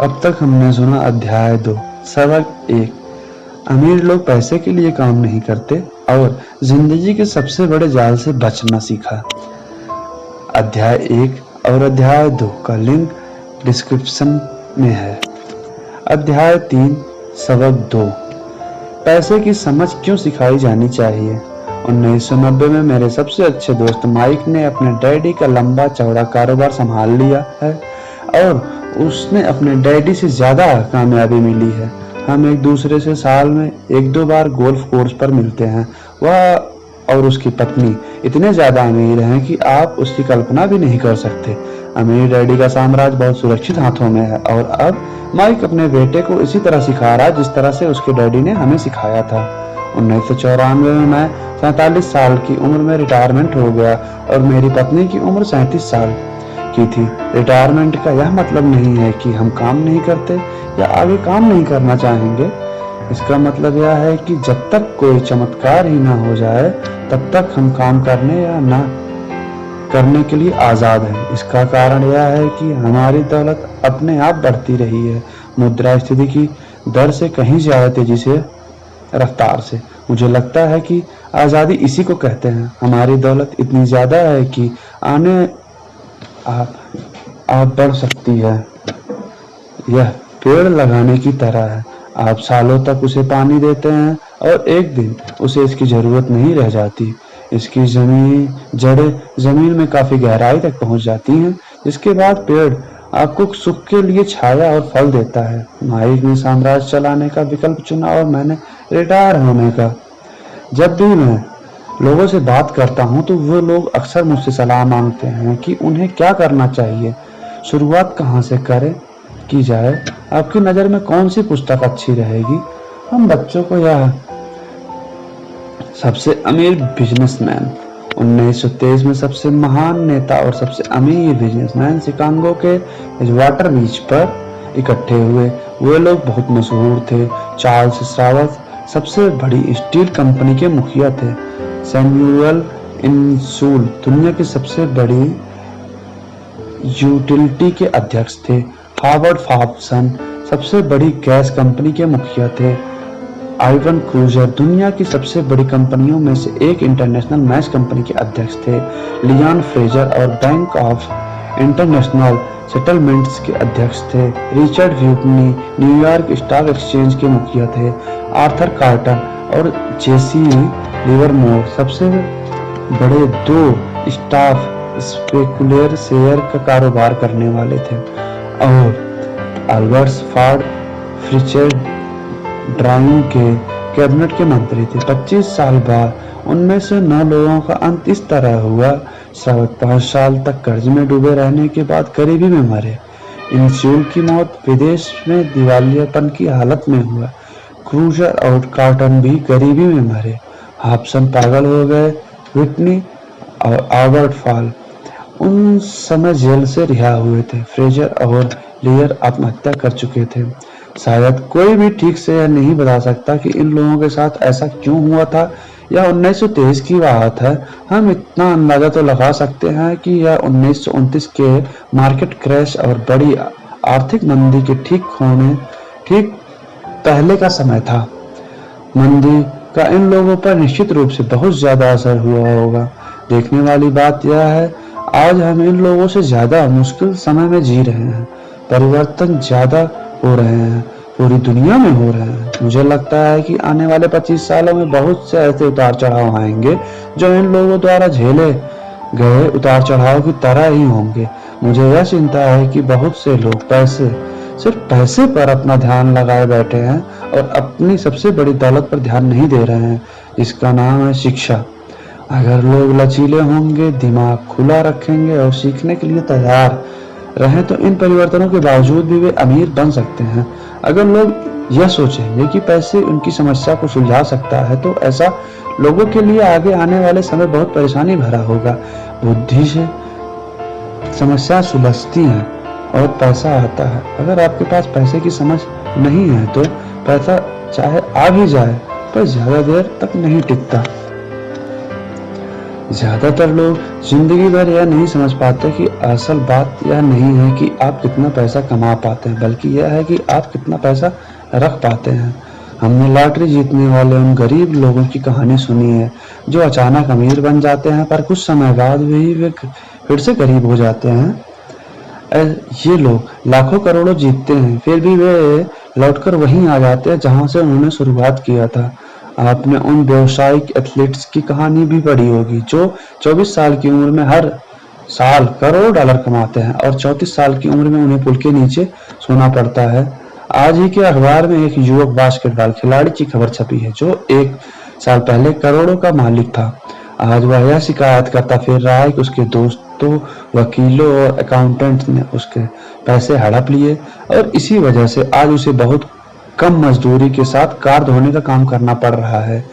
अब तक हमने सुना अध्याय 2 सबक 1। अमीर लोग पैसे के लिए काम नहीं करते और जिंदगी के सबसे बड़े जाल से बचना सीखा। अध्याय 1 और अध्याय 2 का लिंक डिस्क्रिप्शन में है। अध्याय 3 सबक 2 पैसे की समझ क्यों सिखाई जानी चाहिए। 1990 में मेरे सबसे अच्छे दोस्त माइक ने अपने डैडी का लंबा चौड़ा कारोबार संभाल लिया है और उसने अपने डैडी से ज्यादा कामयाबी मिली है। हम एक दूसरे से साल में 1-2 बार गोल्फ कोर्स पर मिलते हैं। वह और उसकी पत्नी इतने ज्यादा अमीर हैं कि आप उसकी कल्पना भी नहीं कर सकते। अमीर डैडी का साम्राज्य बहुत सुरक्षित हाथों में है और अब माइक अपने बेटे को इसी तरह सिखा रहा है जिस तरह से उसके डैडी ने हमें सिखाया था। 1994 में मैं 47 साल की उम्र में रिटायरमेंट हो गया और मेरी पत्नी की उम्र 37 साल की थी। रिटायरमेंट का यह मतलब नहीं है कि हम काम नहीं करते या आगे काम नहीं करना चाहेंगे। इसका मतलब यह है कि जब तक कोई चमत्कार ही ना हो जाए तब तक हम काम करने या ना करने के लिए आजाद हैं। इसका कारण यह है कि हमारी दौलत अपने आप बढ़ती रही है, मुद्रास्फीति की दर से कहीं ज्यादा तेजी से रफ्तार से। मुझे लगता है कि आजादी इसी को कहते हैं। हमारी दौलत इतनी ज्यादा है कि आने आप बढ़ सकती है। यह पेड़ लगाने की तरह है। आप सालों तक उसे पानी देते हैं और एक दिन उसे इसकी जरूरत नहीं रह जाती। इसकी जड़ें जमीन में काफी गहराई तक पहुंच जाती हैं, जिसके बाद पेड़ आपको सुख के लिए छाया और फल देता है। माइक ने साम्राज्य चलाने का विकल्प चुना और मैंने रिटायर होने का। जब भी मैं लोगों से बात करता हूं तो वो लोग अक्सर मुझसे सलाह मांगते हैं कि उन्हें क्या करना चाहिए, शुरुआत कहां से की जाए। आपकी नजर में कौन सी पुस्तक अच्छी रहेगी। हम बच्चों को यह सबसे अमीर बिजनेसमैन 1923 में सबसे महान नेता और सबसे अमीर बिजनेसमैन शिकागो के वाटर बीच पर इकट्ठे हुए। वे लोग बहुत मशहूर थे। चार्ल्स श्रावस सबसे बड़ी स्टील कंपनी के मुखिया थे। सैमुअल इंसूल दुनिया की सबसे बड़ी यूटिलिटी के अध्यक्ष थे। हार्वर्ड फॉर्ब्सन सबसे बड़ी गैस कंपनी के मुखिया थे। आइवन क्रूजर दुनिया की सबसे बड़ी कंपनियों में से एक इंटरनेशनल मैच कंपनी के अध्यक्ष थे। लियान फ्रेजर और बैंक ऑफ इंटरनेशनल सेटलमेंट्स के अध्यक्ष थे। रिचर्ड व्यूटनी न्यूयॉर्क स्टॉक एक्सचेंज के मुखिया थे। आर्थर कार्टर और जेसी लिवरमोर सबसे बड़े 2 स्टॉक स्पेकुलर शेयर का कारोबार करने वाले थे। और अल्बर्ट फॉर्ड फ्रिचर्ड ड्राइंग के कैबिनेट के मंत्री थे। 25 साल बाद उनमें से 9 लोगों का अंत इस तरह हुआ। 5 साल तक कर्ज में डूबे रहने के बाद गरीबी में मरे। इंसूल की मौत विदेश में दिवालियापन की हालत में हुआ। क्रूजर और कार्टन भी गरीबी में मरे। हॉब्सन पागल हो गए। व्हिटनी और आल्बर्ट फॉल उन समय जेल से रिहा हुए थे। फ्रेजर और लेयर आत्महत्या कर चुके थे। शायद कोई भी ठीक से यह नहीं बता सकता कि इन लोगों के साथ ऐसा क्यों हुआ था। यह 1923 की बात है। हम इतना अंदाजा तो लगा सकते हैं कि यह 1929 के मार्केट क्रैश और बड़ी आर्थिक मंदी के ठीक पहले का समय था। मंदी का इन लोगों पर निश्चित रूप से बहुत ज्यादा असर हुआ होगा। देखने वाली बात यह है, आज हम इन लोगों से ज्यादा मुश्किल समय में जी रहे हैं। परिवर्तन ज्यादा हो रहे हैं, पूरी दुनिया में हो रहे हैं। मुझे लगता है कि आने वाले 25 सालों में बहुत से ऐसे उतार चढ़ाव आएंगे जो इन लोगों द्वारा झेले गए उतार चढ़ाव की तरह ही होंगे। मुझे यह चिंता है कि बहुत से लोग सिर्फ पैसे पर अपना ध्यान लगाए बैठे हैं और अपनी सबसे बड़ी दौलत पर ध्यान नहीं दे रहे हैं, जिसका नाम है शिक्षा। अगर लोग लचीले होंगे, दिमाग खुला रखेंगे और सीखने के लिए तैयार रहें तो इन परिवर्तनों के बावजूद भी वे अमीर बन सकते हैं। अगर लोग यह सोचेंगे कि पैसे उनकी समस्या को सुलझा सकता है तो ऐसा लोगों के लिए आगे आने वाले समय बहुत परेशानी भरा होगा। बुद्धि से समस्या सुलझती है और पैसा आता है। अगर आपके पास पैसे की समझ नहीं है तो पैसा चाहे आ भी जाए पर ज्यादा देर तक नहीं टिकता। ज्यादातर लोग जिंदगी भर यह नहीं समझ पाते कि असल बात यह नहीं है कि आप कितना पैसा कमा पाते हैं, बल्कि यह है कि आप कितना पैसा रख पाते हैं। हमने लॉटरी जीतने वाले उन गरीब लोगों की कहानी सुनी है जो अचानक अमीर बन जाते हैं, पर कुछ समय बाद वे फिर से गरीब हो जाते हैं। ये लोग लाखों करोड़ों जीतते हैं, फिर भी वे लौटकर वहीं आ जाते हैं जहां से उन्होंने शुरुआत किया था। आपने उन व्यावसायिक एथलीट्स की कहानी भी पढ़ी होगी जो 24 साल की उम्र में हर साल करोड़ डॉलर कमाते हैं और 34 साल की उम्र में उन्हें पुल के नीचे सोना पड़ता है। आज ही के अखबार में एक युवक बास्केटबॉल खिलाड़ी की खबर छपी है जो 1 साल पहले करोड़ों का मालिक था। आज वह यह शिकायत करता फिर रहा है कि उसके दोस्तों, वकीलों और अकाउंटेंट्स ने उसके पैसे हड़प लिए और इसी वजह से आज उसे बहुत कम मजदूरी के साथ कार धोने का काम करना पड़ रहा है।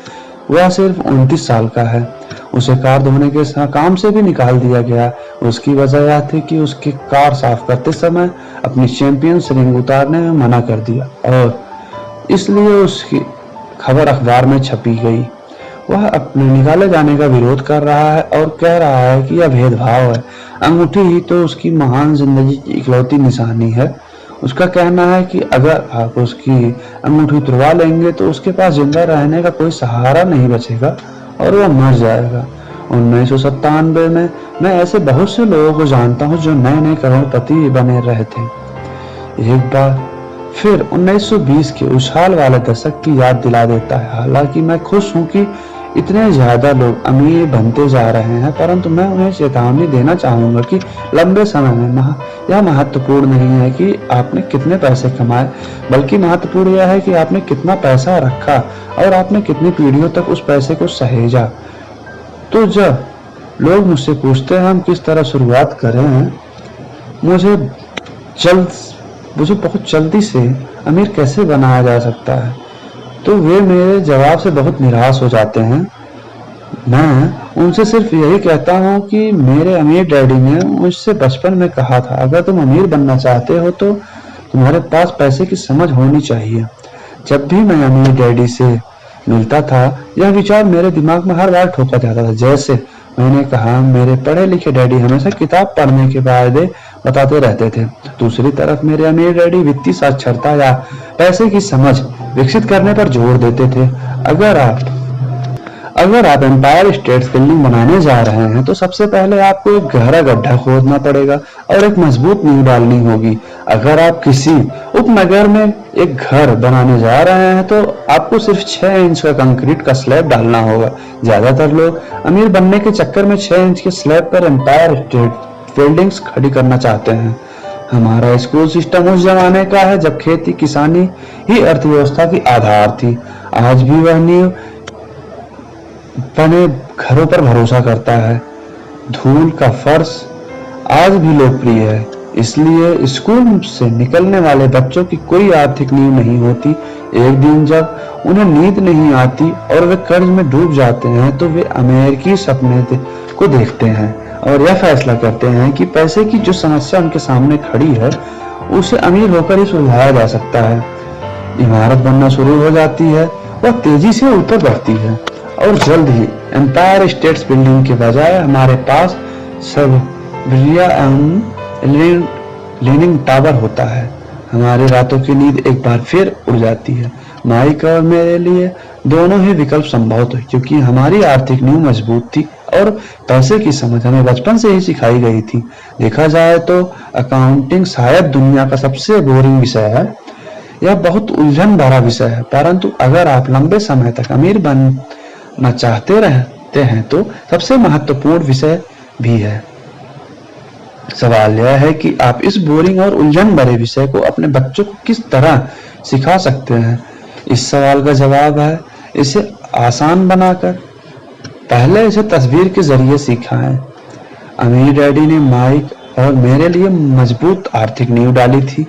वह सिर्फ 29 साल का है। उसे कार धोने के काम से भी निकाल दिया गया। उसकी वजह यह थी कि उसकी कार साफ करते समय अपनी चैंपियंस रिंग उतारने में मना कर दिया और इसलिए उसकी खबर अखबार में छपी गई। वह अपने निकाले जाने का विरोध कर रहा है और कह रहा है कि यह भेदभाव है। अंगूठी ही तो उसकी महान जिंदगी की इकलौती निशानी है। उसका कहना है कि अगर आप उसकी अंगूठी तुड़वा लेंगे तो उसके पास जिंदा रहने का कोई सहारा नहीं बचेगा और वह मर जाएगा। 1997 में मैं ऐसे बहुत से लोगों को जानता हूँ जो नए नए करोड़पति बने रहे थे। एक बार फिर 1920 के उछाल वाले दशक की याद दिला देता है। हालांकि मैं खुश हूँ कि इतने ज्यादा लोग अमीर बनते जा रहे हैं, परंतु मैं उन्हें चेतावनी देना चाहूंगा कि लंबे समय में यह महत्वपूर्ण नहीं है कि आपने कितने पैसे कमाए, बल्कि महत्वपूर्ण यह है कि आपने कितना पैसा रखा और आपने कितनी पीढ़ियों तक उस पैसे को सहेजा। तो जब लोग मुझसे पूछते हैं हम किस तरह शुरुआत करें, मुझे बहुत जल्दी से अमीर कैसे बनाया जा सकता है, तो वे मेरे जवाब से बहुत निराश हो जाते हैं। मैं उनसे सिर्फ यही कहता हूँ कि मेरे अमीर डैडी ने मुझसे बचपन में कहा था, अगर तुम अमीर बनना चाहते हो तो तुम्हारे पास पैसे की समझ होनी चाहिए। जब भी मैं अमीर डैडी से मिलता था यह विचार मेरे दिमाग में हर बार ठोका जाता था। जैसे मैंने कहा, मेरे पढ़े लिखे डैडी हमेशा किताब पढ़ने के फायदे बताते रहते थे। दूसरी तरफ मेरे अमीर डैडी वित्तीय साक्षरता या पैसे की समझ विकसित करने पर जोर देते थे। अगर आप एम्पायर स्टेट बिल्डिंग बनाने जा रहे हैं तो सबसे पहले आपको एक गहरा गड्ढा खोदना पड़ेगा और एक मजबूत नींव डालनी होगी। अगर आप किसी उपनगर में एक घर बनाने जा रहे हैं तो आपको सिर्फ 6 इंच का कंक्रीट का स्लैब डालना होगा। ज्यादातर लोग अमीर बनने के चक्कर में 6 इंच के स्लैब पर एम्पायर स्टेट बिल्डिंग्स खड़ी करना चाहते हैं। हमारा स्कूल सिस्टम उस जमाने का है जब खेती किसानी ही अर्थव्यवस्था की आधार थी। आज भी वह नींव बने घरों पर भरोसा करता है। धूल का फर्श आज भी लोकप्रिय है, इसलिए स्कूल से निकलने वाले बच्चों की कोई आर्थिक नींव नहीं होती। एक दिन जब उन्हें नींद नहीं आती और वे कर्ज में डूब जाते हैं तो वे अमेरिकी सपने को देखते हैं और यह फैसला करते हैं कि पैसे की जो समस्या उनके सामने खड़ी है उसे अमीर होकर ही सुलझाया जा सकता है। इमारत बनना शुरू हो जाती है, वह तेजी से ऊपर बढ़ती है और जल्द ही एम्पायर स्टेट्स बिल्डिंग के बजाय हमारे पास सबरिया लीनिंग टावर होता है। हमारी रातों की नींद एक बार फिर उड़ जाती है। माइक और मेरे लिए दोनों ही विकल्प संभव थे क्योंकि हमारी आर्थिक नींव मजबूत थी और पैसे की समझ हमें बचपन से ही सिखाई गई थी। देखा जाए तो अकाउंटिंग शायद दुनिया का सबसे बोरिंग विषय है। यह बहुत उलझन भरा विषय है, परंतु अगर आप लंबे समय तक अमीर बनना चाहते रहते हैं तो सबसे महत्वपूर्ण विषय भी है। सवाल यह है कि आप इस बोरिंग और उलझन भरे विषय को अपने बच्चों को किस तरह सिखा सकते हैं। इस सवाल का जवाब है इसे आसान बनाकर। पहले इसे तस्वीर के जरिए सिखाएं। अमीर डैडी ने माइक और मेरे लिए मजबूत आर्थिक नींव डाली थी।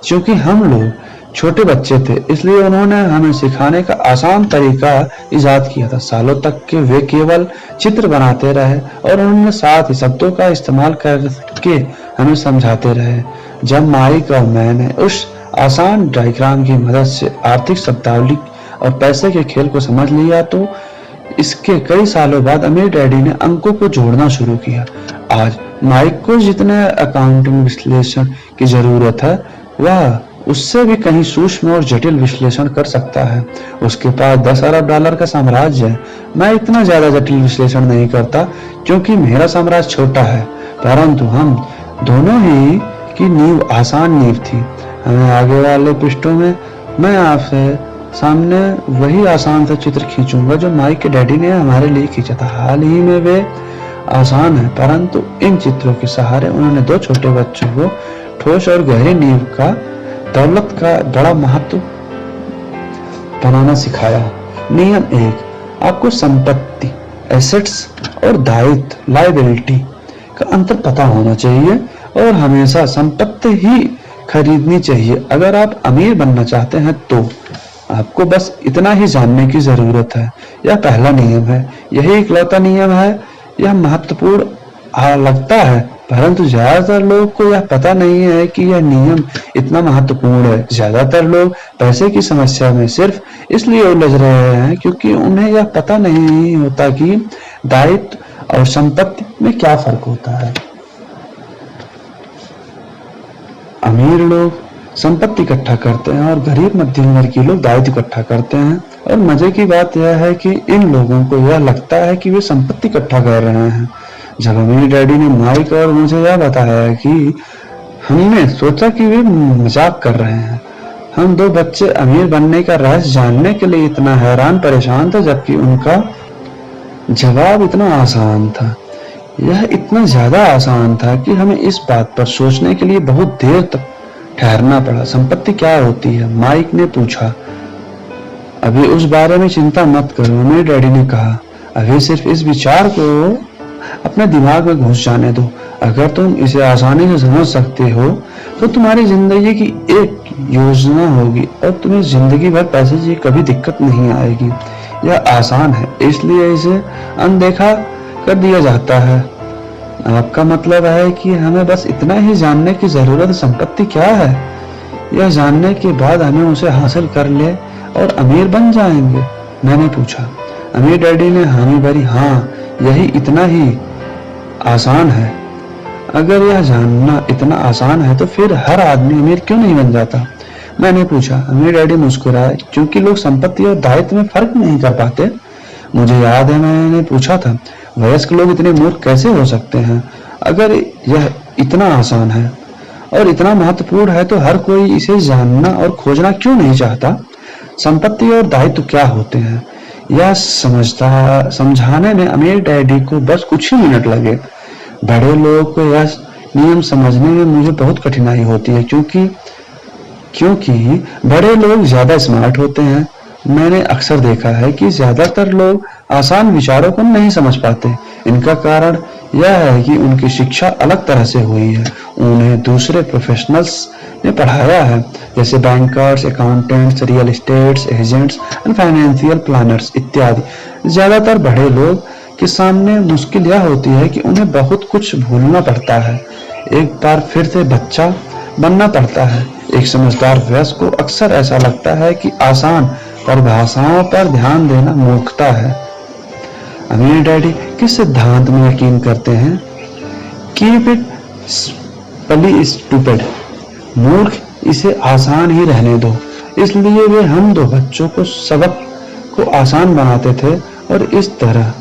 क्योंकि हम लोग छोटे बच्चे थे इसलिए उन्होंने हमें सिखाने का आसान तरीका इजाद किया था। सालों तक के वे केवल चित्र बनाते रहे और उन्होंने साथ ही शब्दों का इस्तेमाल करके हमें समझाते रहे। जब माइक और मैंने उस आसान डायग्राम की मदद से आर्थिक शब्दावली और पैसे के खेल को समझ लिया तो इसके कई सालों बाद अमीर डैडी ने अंकों को जोड़ना शुरू किया। आज माइक को जितने अकाउंटिंग विश्लेषण की जरूरत है, वह उससे भी कहीं सूक्ष्म और जटिल विश्लेषण कर सकता है। उसके पास 10 अरब डॉलर का साम्राज्य है। मैं इतना ज्यादा जटिल विश्लेषण नहीं करता क्योंकि मेरा साम्राज्य छोटा है, परंतु हम दोनों ही की नींव आसान नींव थी। हमें आगे वाले पृष्ठों में मैं आपसे सामने वही आसान सा चित्र खींचूंगा जो माइक के डैडी ने हमारे लिए खींचा था। हाल ही में वे आसान है, परंतु इन चित्रों के सहारे उन्होंने 2 छोटे बच्चों को ठोस और गहरी नींव का दौलत का बड़ा महत्व बनाना सिखाया। नियम 1, आपको संपत्ति एसेट्स और दायित्व लायबिलिटी का अंतर पता होना चाहिए और हमेशा संपत्ति ही खरीदनी चाहिए। अगर आप अमीर बनना चाहते हैं तो आपको बस इतना ही जानने की जरूरत है। यह पहला नियम है, यही इकलौता नियम है। यह महत्वपूर्ण लगता है, परंतु ज्यादातर लोगों को यह पता नहीं है कि यह नियम इतना महत्वपूर्ण है। ज्यादातर लोग पैसे की समस्या में सिर्फ इसलिए उलझ रहे हैं क्योंकि उन्हें यह पता नहीं होता कि दायित्व और संपत्ति में क्या फर्क होता है। अमीर लोग संपत्ति इकट्ठा करते हैं और गरीब मध्यम वर्ग के लोग दायित्व इकट्ठा करते हैं। और मजे की बात यह है कि इन लोगों को यह लगता है कि वे संपत्ति इकट्ठा कर रहे हैं। जब अमीर डैडी ने माइक और मुझे यह बताया कि हमने सोचा कि वे मजाक कर रहे हैं। हम 2 बच्चे अमीर बनने का रहस्य जानने के लिए इतना हैरान परेशान थे, जबकि उनका जवाब इतना आसान था। यह इतना ज्यादा आसान था कि हमें इस बात पर सोचने के लिए बहुत देर तक ठहरना पड़ा। संपत्ति क्या होती है? माइक ने पूछा। अभी उस बारे में चिंता मत करो, मेरे डैडी ने कहा। अभी सिर्फ इस विचार को अपने दिमाग में घुस जाने दो। अगर तुम इसे आसानी से समझ सकते हो तो तुम्हारी जिंदगी की एक योजना होगी और तुम्हें जिंदगी भर पैसे की कभी दिक्कत नहीं आएगी। यह आसान है, इसलिए इसे अनदेखा कर दिया जाता है। आपका मतलब है कि हमें बस इतना ही जानने की जरूरत है, संपत्ति क्या है? यह जानने के बाद हमें उसे हासिल कर ले और अमीर बन जाएंगे? मैंने पूछा। अमीर डैडी ने हामी भरी। हाँ, यही इतना ही आसान है। अगर यह जानना इतना आसान है तो फिर हर आदमी अमीर क्यों नहीं बन जाता? मैंने पूछा। अमीर डैडी मुस्कुराए। क्योंकि लोग संपत्ति और दायित्व में फर्क नहीं कर पाते। मुझे याद है मैंने पूछा था, वयस्क लोग इतने मूर्ख कैसे हो सकते हैं? अगर यह इतना आसान है और इतना महत्वपूर्ण है तो हर कोई इसे जानना और खोजना क्यों नहीं चाहता? संपत्ति और दायित्व क्या होते हैं, यह समझाने में अमीर डैडी को बस कुछ ही मिनट लगे। बड़े लोगों को यह नियम समझने में मुझे बहुत कठिनाई होती है क्योंकि बड़े लोग ज्यादा स्मार्ट होते हैं। मैंने अक्सर देखा है कि ज्यादातर लोग आसान विचारों को नहीं समझ पाते। इनका कारण यह है कि उनकी शिक्षा अलग तरह से हुई है। उन्हें दूसरे प्रोफेशनल्स ने पढ़ाया है, जैसे bankers, accountants, real estates agents and financial planners इत्यादि। ज्यादातर बड़े लोग के सामने मुश्किल यह होती है कि उन्हें बहुत कुछ भूलना पड़ता है, एक बार फिर से बच्चा बनना पड़ता है। एक समझदार वयस्क को अक्सर ऐसा लगता है कि आसान परिभाषाओं पर ध्यान देना मूर्खता है। अमीर डैडी किस सिद्धांत में यकीन करते हैं? कीप इट पली स्टूपिड, मूर्ख, इसे आसान ही रहने दो। इसलिए वे हम 2 बच्चों को सबक को आसान बनाते थे और इस तरह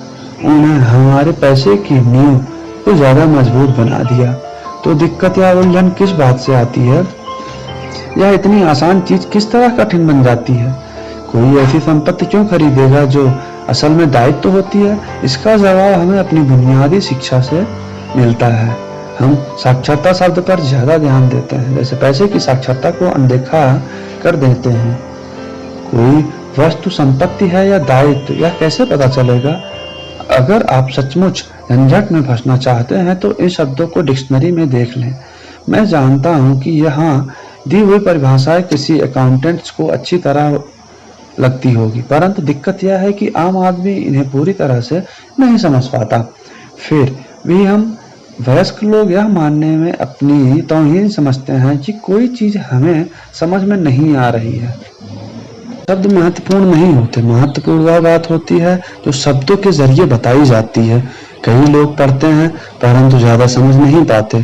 उन्हें हमारे पैसे की नींव को ज्यादा मजबूत बना दिया। तो दिक्कत या उलझन किस बात से आती है? यह इतनी आसान चीज किस तरह कठिन बन जाती है? कोई ऐसी संपत्ति क्यों खरीदेगा जो असल में दायित्व होती है? इसका जवाब हमें अपनी बुनियादी शिक्षा से मिलता है। हम साक्षरता शब्द पर ज्यादा ध्यान देते हैं, जैसे पैसे की साक्षरता को अनदेखा कर देते हैं। कोई वस्तु संपत्ति है या दायित्व, यह कैसे पता चलेगा? अगर आप सचमुच झंझट में फंसना चाहते हैं तो इन शब्दों को डिक्शनरी में देख लें। मैं जानता हूं कि यहाँ दी हुई परिभाषाएं किसी अकाउंटेंट्स को अच्छी तरह लगती होगी, परंतु दिक्कत यह है कि आम आदमी इन्हें पूरी तरह से नहीं समझ पाता। फिर भी हम वयस्क लोग यह मानने में अपनी तौहीन समझते हैं कि कोई चीज हमें समझ में नहीं आ रही है। शब्द महत्वपूर्ण नहीं होते, महत्वपूर्ण वह बात होती है जो शब्दों के जरिए बताई जाती है। कई लोग पढ़ते हैं परंतु ज्यादा समझ नहीं पाते।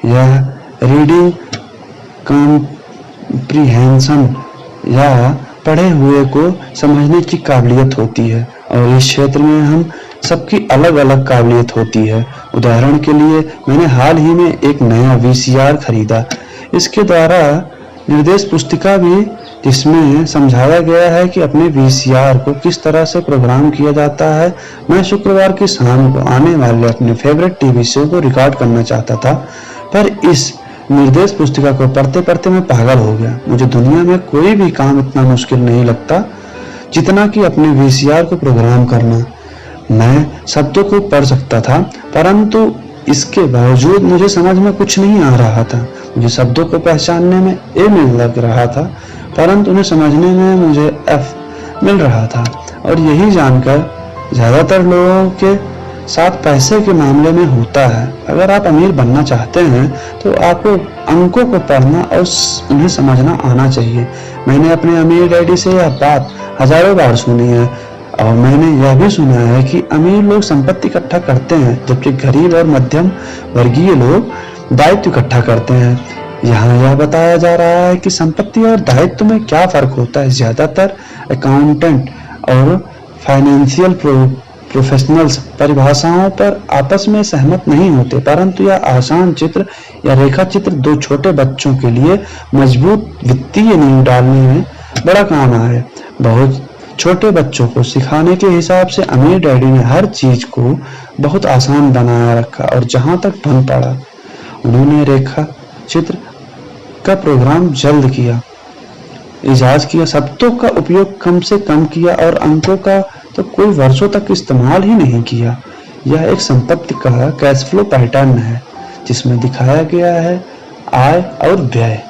यह रीडिंग कॉम्प्रिहेंशन या पढ़े हुए को समझने की काबिलियत होती है, और इस क्षेत्र में हम सबकी अलग अलग काबिलियत होती है। उदाहरण के लिए मैंने हाल ही में एक नया वीसीआर खरीदा। इसके द्वारा निर्देश पुस्तिका भी, जिसमें समझाया गया है कि अपने वीसीआर को किस तरह से प्रोग्राम किया जाता है। मैं शुक्रवार की शाम को आने वाले अपने फेवरेट टीवी शो को रिकॉर्ड करना चाहता था, पर इस निर्देश पुस्तिका को पढ़ते पढ़ते मैं पागल हो गया। मुझे दुनिया में कोई भी काम इतना मुश्किल नहीं लगता जितना कि अपने वीसीआर को प्रोग्राम करना। मैं शब्दों को पढ़ सकता था, परंतु इसके बावजूद मुझे समझ में कुछ नहीं आ रहा था। मुझे शब्दों को पहचानने में ए मिल लग रहा था, परंतु उन्हें समझने में मुझे एफ मिल रहा था। और यही जानकर ज्यादातर लोगों के साथ पैसे के मामले में होता है। अगर आप अमीर बनना चाहते हैं तो आपको अंकों को पढ़ना और उन्हें समझना आना चाहिए। मैंने अपने अमीर डैडी से यह बात हजारों बार सुनी है, और मैंने यह भी सुना है कि अमीर लोग संपत्ति इकट्ठा करते हैं जबकि गरीब और मध्यम वर्गीय लोग दायित्व इकट्ठा करते हैं। यहाँ यह बताया जा रहा है कि संपत्ति और दायित्व में क्या फर्क होता है। ज्यादातर अकाउंटेंट और फाइनेंशियल प्रोफेशनल्स परिभाषाओं पर आपस में सहमत नहीं होते, परंतु यह आसान चित्र या रेखा चित्र दो छोटे बच्चों के लिए मजबूत वित्तीय नींव डालने में बड़ा काम आए। बहुत छोटे बच्चों को सिखाने के हिसाब से अमीर डैडी ने हर चीज को बहुत आसान बनाया रखा, और जहां तक बन पड़ा उन्होंने रेखा चित्र का प्रोग्राम जल्द किया, इजाज किया, शब्दों का उपयोग कम से कम किया और अंकों का तो कोई वर्षों तक इस्तेमाल ही नहीं किया। यह एक संपत्ति का कैश फ्लो पैटर्न है जिसमें दिखाया गया है आय और व्यय।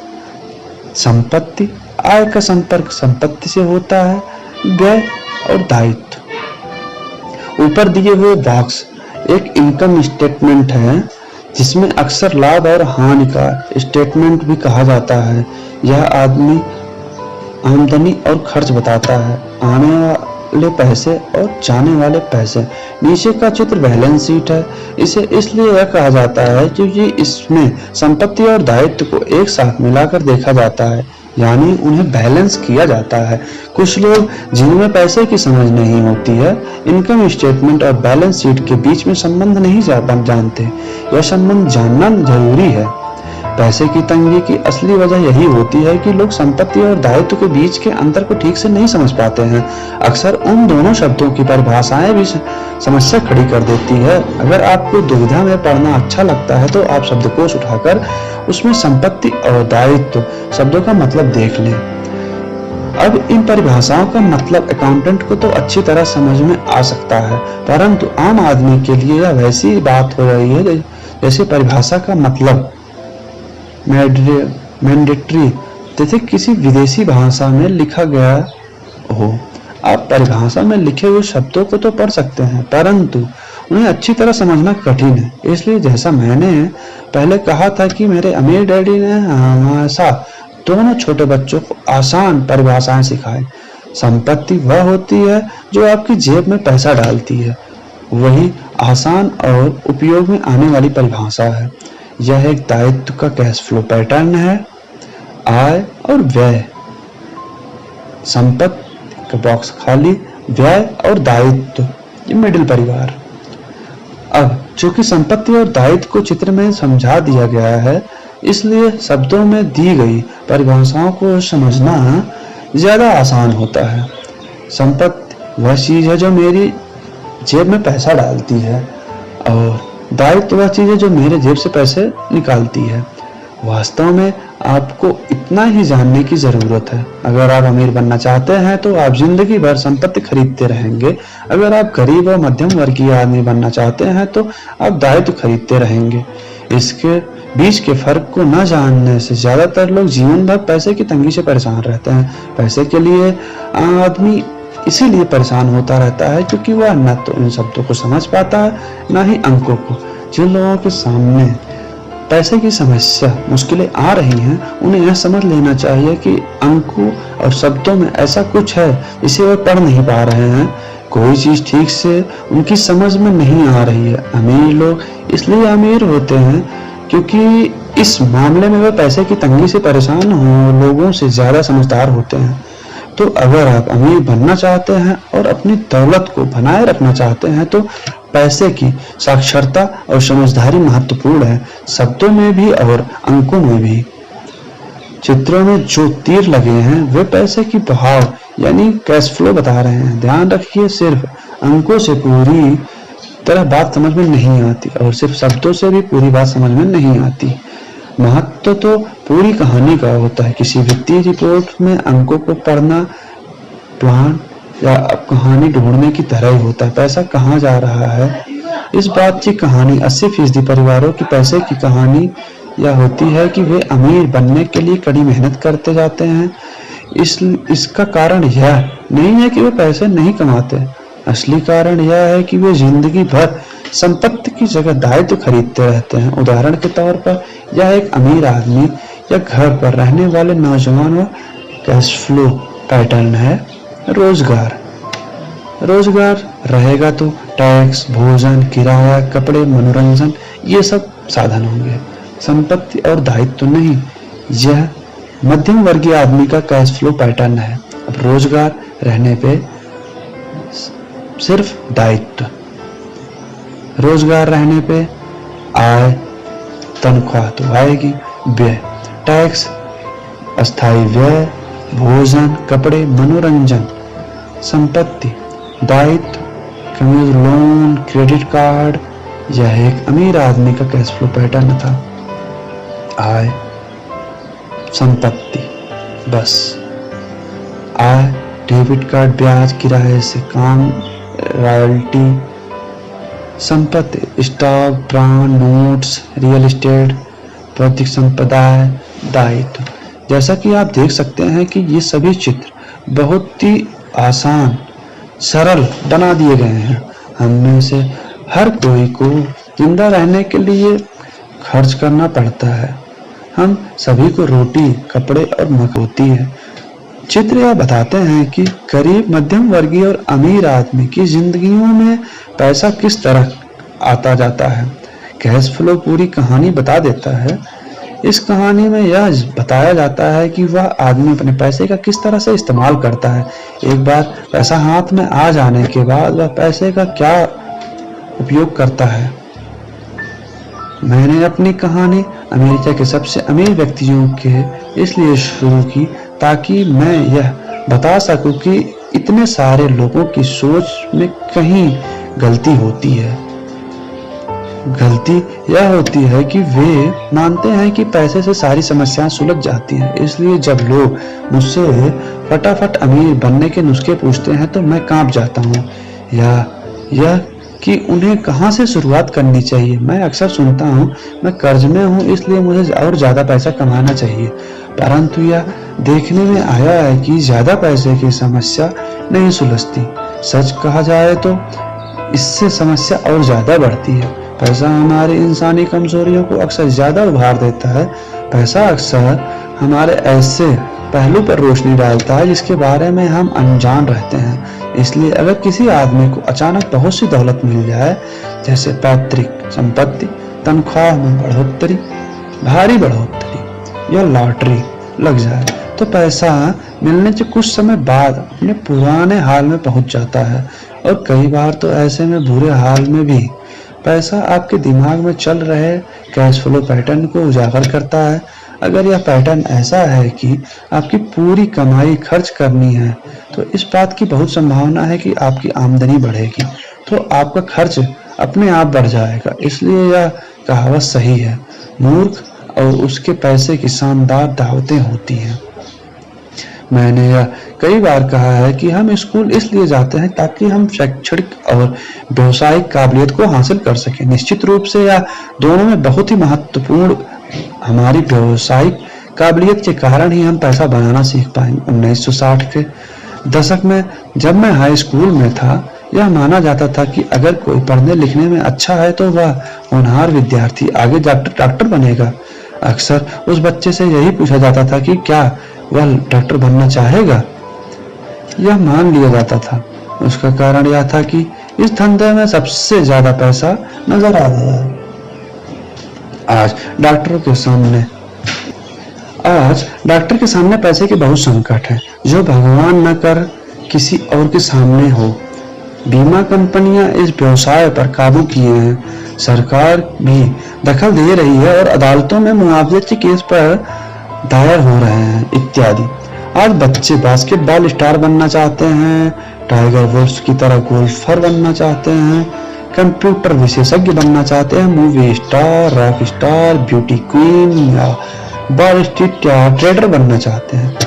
संपत्ति, आय का संपर्क संपत्ति से होता है, व्यय और दायित्व। ऊपर दिए हुए बॉक्स एक इनकम स्टेटमेंट है जिसमें अक्सर लाभ और हानि का स्टेटमेंट भी कहा जाता है। यह आदमी आमदनी और खर्च बताता है, आने वाले पैसे और जाने वाले पैसे। नीचे का चित्र बैलेंस शीट है। इसे इसलिए यह कहा जाता है क्योंकि इसमें संपत्ति और दायित्व को एक साथ मिलाकर देखा जाता है, यानी उन्हें बैलेंस किया जाता है। कुछ लोग जिनमें पैसे की समझ नहीं होती है, इनकम स्टेटमेंट और बैलेंस शीट के बीच में संबंध नहीं जानते। यह संबंध जानना जरूरी है। पैसे की तंगी की असली वजह यही होती है कि लोग संपत्ति और दायित्व के बीच के अंतर को ठीक से नहीं समझ पाते हैं। अक्सर उन दोनों शब्दों की परिभाषाएं भी समस्या खड़ी कर देती है। अगर आपको दुविधा में पढ़ना अच्छा लगता है तो आप शब्दकोश उठाकर उसमें संपत्ति और दायित्व शब्दों का मतलब देख लें। अब इन परिभाषाओं का मतलब अकाउंटेंट को तो अच्छी तरह समझ में आ सकता है, परंतु आम आदमी के लिए यह वैसी बात हो रही है जैसे परिभाषा का मतलब मैंडेटरी जैसे किसी विदेशी भाषा में लिखा गया हो। आप परिभाषा में लिखे हुए शब्दों को तो पढ़ सकते हैं, परंतु उन्हें अच्छी तरह समझना कठिन है। इसलिए जैसा मैंने पहले कहा था कि मेरे अमीर डैडी ने हमेशा दोनों छोटे बच्चों को आसान परिभाषाएं सिखाई। संपत्ति वह होती है जो आपकी जेब में पैसा डालती है, वही आसान और उपयोग में आने वाली परिभाषा है। यह एक दायित्व का कैश फ्लो पैटर्न है। आय और व्यय, संपत्ति का बॉक्स खाली, व्यय और दायित्व ये मिडिल परिवार। अब चूंकि संपत्ति और दायित्व को चित्र में समझा दिया गया है, इसलिए शब्दों में दी गई परिभाषाओं को समझना ज्यादा आसान होता है। संपत्ति वह चीज है जो मेरी जेब में पैसा डालती है, और दायित्व वह चीज है जो मेरे जेब से पैसे निकालती है। वास्तव में आपको इतना ही जानने की जरूरत है। अगर आप अमीर बनना चाहते हैं तो आप जिंदगी भर संपत्ति खरीदते रहेंगे। अगर आप गरीब और मध्यम वर्गीय आदमी बनना चाहते हैं तो आप दायित्व खरीदते रहेंगे। इसके बीच के फर्क को न जानने से ज्यादातर लोग जीवन भर पैसे की तंगी से परेशान रहते हैं। पैसे के लिए आदमी इसीलिए परेशान होता रहता है क्योंकि वह न तो इन शब्दों को समझ पाता है, न ही अंकों को। जिन लोगों के सामने पैसे की समस्या मुश्किलें आ रही हैं, उन्हें यह समझ लेना चाहिए कि अंकों और शब्दों में ऐसा कुछ है जिसे वे पढ़ नहीं पा रहे हैं। कोई चीज ठीक से उनकी समझ में नहीं आ रही है। अमीर लोग इसलिए अमीर होते हैं क्योंकि इस मामले में वे पैसे की तंगी से परेशान हो लोगों से ज्यादा समझदार होते हैं। तो अगर आप अमीर बनना चाहते हैं और अपनी दौलत को बनाए रखना चाहते हैं तो पैसे की साक्षरता और समझदारी महत्वपूर्ण है, शब्दों में भी और अंकों में भी। चित्रों में जो तीर लगे हैं वे पैसे की बहाव यानी कैश फ्लो बता रहे हैं। ध्यान रखिए, सिर्फ अंकों से पूरी तरह बात समझ में नहीं आती और सिर्फ शब्दों से भी पूरी बात समझ में नहीं आती। महत्व तो पूरी कहानी का होता है। किसी वित्तीय रिपोर्ट में अंकों को पढ़ना प्लान या कहानी ढूंढने की तरह ही होता है। पैसा कहाँ जा रहा है, इस बात की कहानी 80% परिवारों की पैसे की कहानी यह होती है कि वे अमीर बनने के लिए कड़ी मेहनत करते जाते हैं। इसका कारण यह नहीं है कि वे पैसे नहीं कमाते, असली कारण यह है कि वे जिंदगी भर संपत्ति की जगह दायित्व खरीदते रहते हैं। उदाहरण के तौर पर यह एक अमीर आदमी या घर पर रहने वाले नौजवान का कैश फ्लो पैटर्न है। रोजगार रहेगा तो टैक्स, भोजन, किराया, कपड़े, मनोरंजन ये सब साधन होंगे, संपत्ति और दायित्व तो नहीं। यह मध्यम वर्गीय आदमी का कैश फ्लो पैटर्न है। अब रोजगार रहने पे सिर्फ दायित्व, रोजगार रहने पे आय, तनख्वाह तो आएगी, व्यय, टैक्स, अस्थायी व्यय, भोजन, कपड़े, मनोरंजन, संपत्ति, दायित्व, कम्यूज लोन, क्रेडिट कार्ड। यह एक अमीर आदमी का कैश फ्लो पैटर्न था। आय, संपत्ति, बस आय, डेबिट कार्ड, ब्याज, किराए से काम, रॉयल्टी, संपत्ति, stock, bond, notes, real estate, बौद्धिक संपदा, दायित्व। जैसा कि आप देख सकते हैं कि ये सभी चित्र बहुत ही आसान, सरल बना दिए गए हैं। हममें से हर कोई को जिंदा रहने के लिए खर्च करना पड़ता है। हम सभी को रोटी, कपड़े और मकान होती है। चित्र यह बताते हैं कि गरीब, मध्यम वर्गीय और अमीर आदमी की जिंदगियों में पैसा किस तरह आता जाता है। कैश फ्लो पूरी कहानी बता देता है। इस कहानी में यह बताया जाता है कि वह आदमी अपने पैसे का किस तरह से इस्तेमाल करता है। एक बार पैसा हाथ में आ जाने के बाद वह पैसे का क्या उपयोग करता है। मैंने अपनी कहानी अमेरिका के सबसे अमीर व्यक्तियों के इसलिए शुरू की ताकि मैं यह बता सकूं कि इतने सारे लोगों की सोच में कहीं गलती होती है। गलती यह होती है कि वे मानते हैं कि पैसे से सारी समस्याएं सुलझ जाती हैं। इसलिए जब लोग मुझसे फटाफट अमीर बनने के नुस्खे पूछते हैं तो मैं कांप जाता हूँ, या यह कि उन्हें कहाँ से शुरुआत करनी चाहिए। मैं अक्सर सुनता हूँ, मैं कर्ज में हूँ इसलिए मुझे और ज्यादा पैसा कमाना चाहिए, परंतु यह देखने में आया है कि ज्यादा पैसे की समस्या नहीं सुलझती। सच कहा जाए तो इससे समस्या और ज्यादा बढ़ती है। पैसा हमारी इंसानी कमजोरियों को अक्सर ज्यादा उभार देता है। पैसा अक्सर हमारे ऐसे पहलू पर रोशनी डालता है जिसके बारे में हम अनजान रहते हैं। इसलिए अगर किसी आदमी को अचानक बहुत सी दौलत मिल जाए, जैसे पैतृक संपत्ति, तनख्वाह में बढ़ोतरी, भारी बढ़ोतरी या लॉटरी लग जाए, तो पैसा मिलने से कुछ समय बाद अपने पुराने हाल में पहुंच जाता है। और कई बार तो ऐसे में बुरे हाल में भी पैसा आपके दिमाग में चल रहे कैश फ्लो पैटर्न को उजागर करता है। अगर यह पैटर्न ऐसा है कि आपकी पूरी कमाई खर्च करनी है, तो इस बात की बहुत संभावना है कि आपकी आमदनी बढ़ेगी तो आपका खर्च अपने आप बढ़ जाएगा। इसलिए यह कहावत सही है, मूर्ख और उसके पैसे की शानदार दावतें होती हैं। मैंने यह कई बार कहा है कि हम स्कूल इसलिए जाते हैं ताकि हम शैक्षणिक और व्यवसायिक काबिलियत को हासिल कर सकें। निश्चित रूप से यह दोनों में बहुत ही महत्वपूर्ण। हमारी व्यवसायिक काबिलियत के कारण ही हम पैसा बनाना सीख पाएंगे। 1960 के दशक में जब मैं हाई स्कूल में था, यह माना जाता था कि अगर कोई पढ़ने लिखने में अच्छा है तो वह होनहार विद्यार्थी आगे डॉक्टर बनेगा। अक्सर उस बच्चे से यही पूछा जाता था कि क्या वह डॉक्टर बनना चाहेगा। यह मान लिया जाता था। उसका कारण यह था कि इस धंधे में सबसे ज्यादा पैसा नजर आ रहा है। आज डॉक्टर के सामने पैसे के बहुत संकट है, जो भगवान न कर किसी और के सामने हो। बीमा कंपनियां इस व्यवसाय पर काबू किए हैं, सरकार भी दखल दे रही है और अदालतों में मुआवजे के केस पर दायर हो रहे हैं इत्यादि। आज बच्चे बास्केटबॉल स्टार बनना चाहते हैं, टाइगर वुड्स की तरह गोल्फर बनना चाहते हैं, कंप्यूटर विशेषज्ञ बनना चाहते हैं, movie star, rock star, beauty queen या वॉल स्ट्रीट या ट्रेडर बनना चाहते हैं।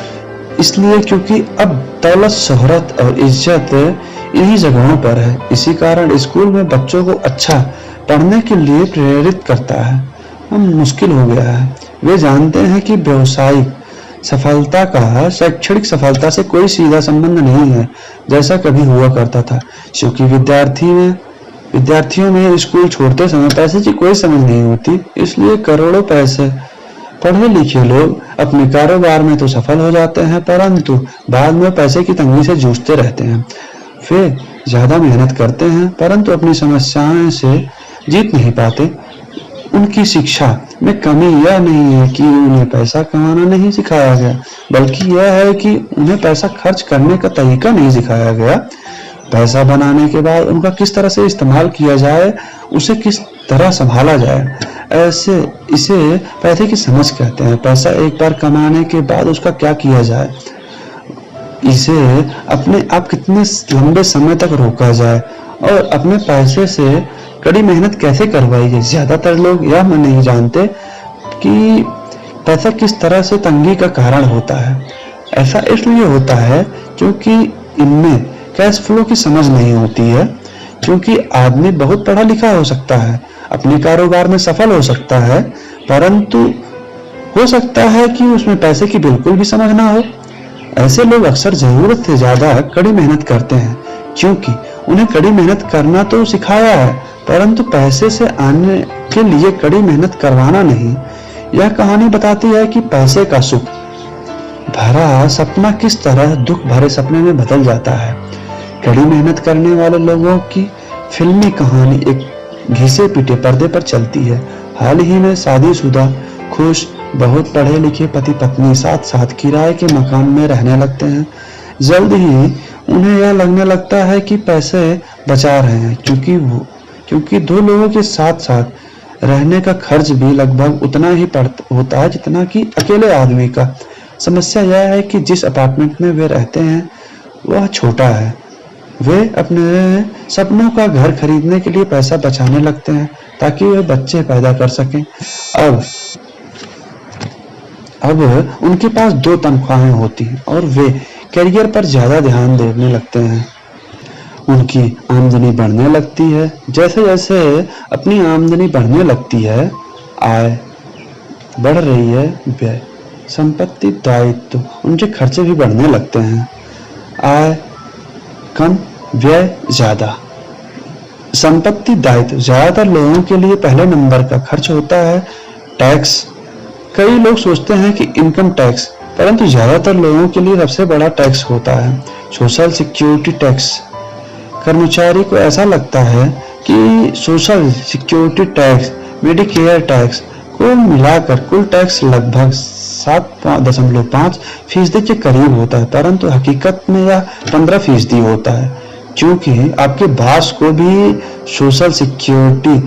इसलिए क्योंकि अब दौलत, शोहरत और इज्जत इन्हीं जगहों पर है। इसी कारण स्कूल में बच्चों को अच्छा पढ़ने के लिए प्रेरित करता है। अब मुश्किल हो गया है। वे जानते हैं कि व्यावसायिक सफलता का शैक्षणिक सफलता से कोई सीधा संबंध नहीं है, जैसा कभी हुआ करता था। क्योंकि विद्यार्थियों में स्कूल छोड़ते समय पैसे की कोई समझ नहीं होती, इसलिए करोड़ों पैसे पढ़े लिखे लोग अपने कारोबार में तो सफल हो जाते हैं, परंतु बाद में पैसे की तंगी से जूझते रहते हैं। वे ज्यादा मेहनत करते हैं परंतु अपनी समस्याओं से जीत नहीं पाते। उनकी शिक्षा में कमी यह नहीं है कि उन्हें पैसा कमाना नहीं सिखाया गया, बल्कि यह है कि उन्हें पैसा खर्च करने का तरीका नहीं सिखाया गया। पैसा बनाने के बाद उनका किस तरह से इस्तेमाल किया जाए, उसे किस तरह संभाला जाए, इसे पैसे की समझ कहते हैं। पैसा एक बार कमाने के बाद उसका क्या किया जाए, इसे अपने आप कितने लंबे समय तक रोका जाए और अपने पैसे से कड़ी मेहनत कैसे करवाई जाए। ज्यादातर लोग यह नहीं जानते कि पैसा किस तरह से तंगी का कारण होता है। ऐसा इसलिए होता है क्योंकि इनमें कैश फ्लो की समझ नहीं होती है। क्योंकि आदमी बहुत पढ़ा लिखा हो सकता है, अपने कारोबार में सफल हो सकता है, परंतु हो सकता है कि उसमें पैसे की बिल्कुल भी समझ ना हो। ऐसे लोग अक्सर जरूरत से ज्यादा कड़ी मेहनत करते हैं, क्योंकि उन्हें कड़ी मेहनत करना तो सिखाया है, परंतु पैसे से आने के लिए कड़ी मेहनत करवाना नहीं। यह कहानी बताती है कि पैसे का सुख भरा सपना किस तरह दुख भरे सपने में बदल जाता है। कड़ी मेहनत करने वाले लोगों की फिल्मी कहानी एक घिसे पीटे पर्दे पर चलती है। हाल ही में शादीशुदा, खुश, बहुत पढ़े लिखे पति पत्नी साथ साथ किराए के मकान में रहने लगते हैं। जल्द ही उन्हें यह लगने लगता है कि पैसे बचा रहे हैं, क्योंकि दो लोगों के साथ साथ रहने का खर्च भी लगभग उतना ही होता है जितना कि अकेले आदमी का। समस्या यह है कि जिस अपार्टमेंट में वे रहते हैं वह छोटा है। वे अपने सपनों का घर खरीदने के लिए पैसा बचाने लगते हैं ताकि वे बच्चे पैदा कर सकें। अब उनके पास 2 तनख्वाहें होती हैं और वे करियर पर ज्यादा ध्यान देने लगते हैं। उनकी आमदनी बढ़ने लगती है। जैसे जैसे अपनी आमदनी बढ़ने लगती है, आय बढ़ रही है, व्यय, संपत्ति, दायित्व, उनके खर्चे भी बढ़ने लगते हैं। आय कम, व्यय ज्यादा, संपत्ति, दायित्व। ज्यादातर लोगों के लिए पहले नंबर का खर्च होता है टैक्स। कई लोग सोचते हैं कि इनकम टैक्स, परंतु ज्यादातर लोगों के लिए सबसे बड़ा टैक्स होता है सोशल सिक्योरिटी टैक्स। कर्मचारी को ऐसा लगता है कि social security tax, Medicare tax को मिलाकर कुल टैक्स लगभग 7.5% के करीब होता है, परंतु हकीकत में यह 15% होता है, क्योंकि आपके बॉस को भी सोशल सिक्योरिटी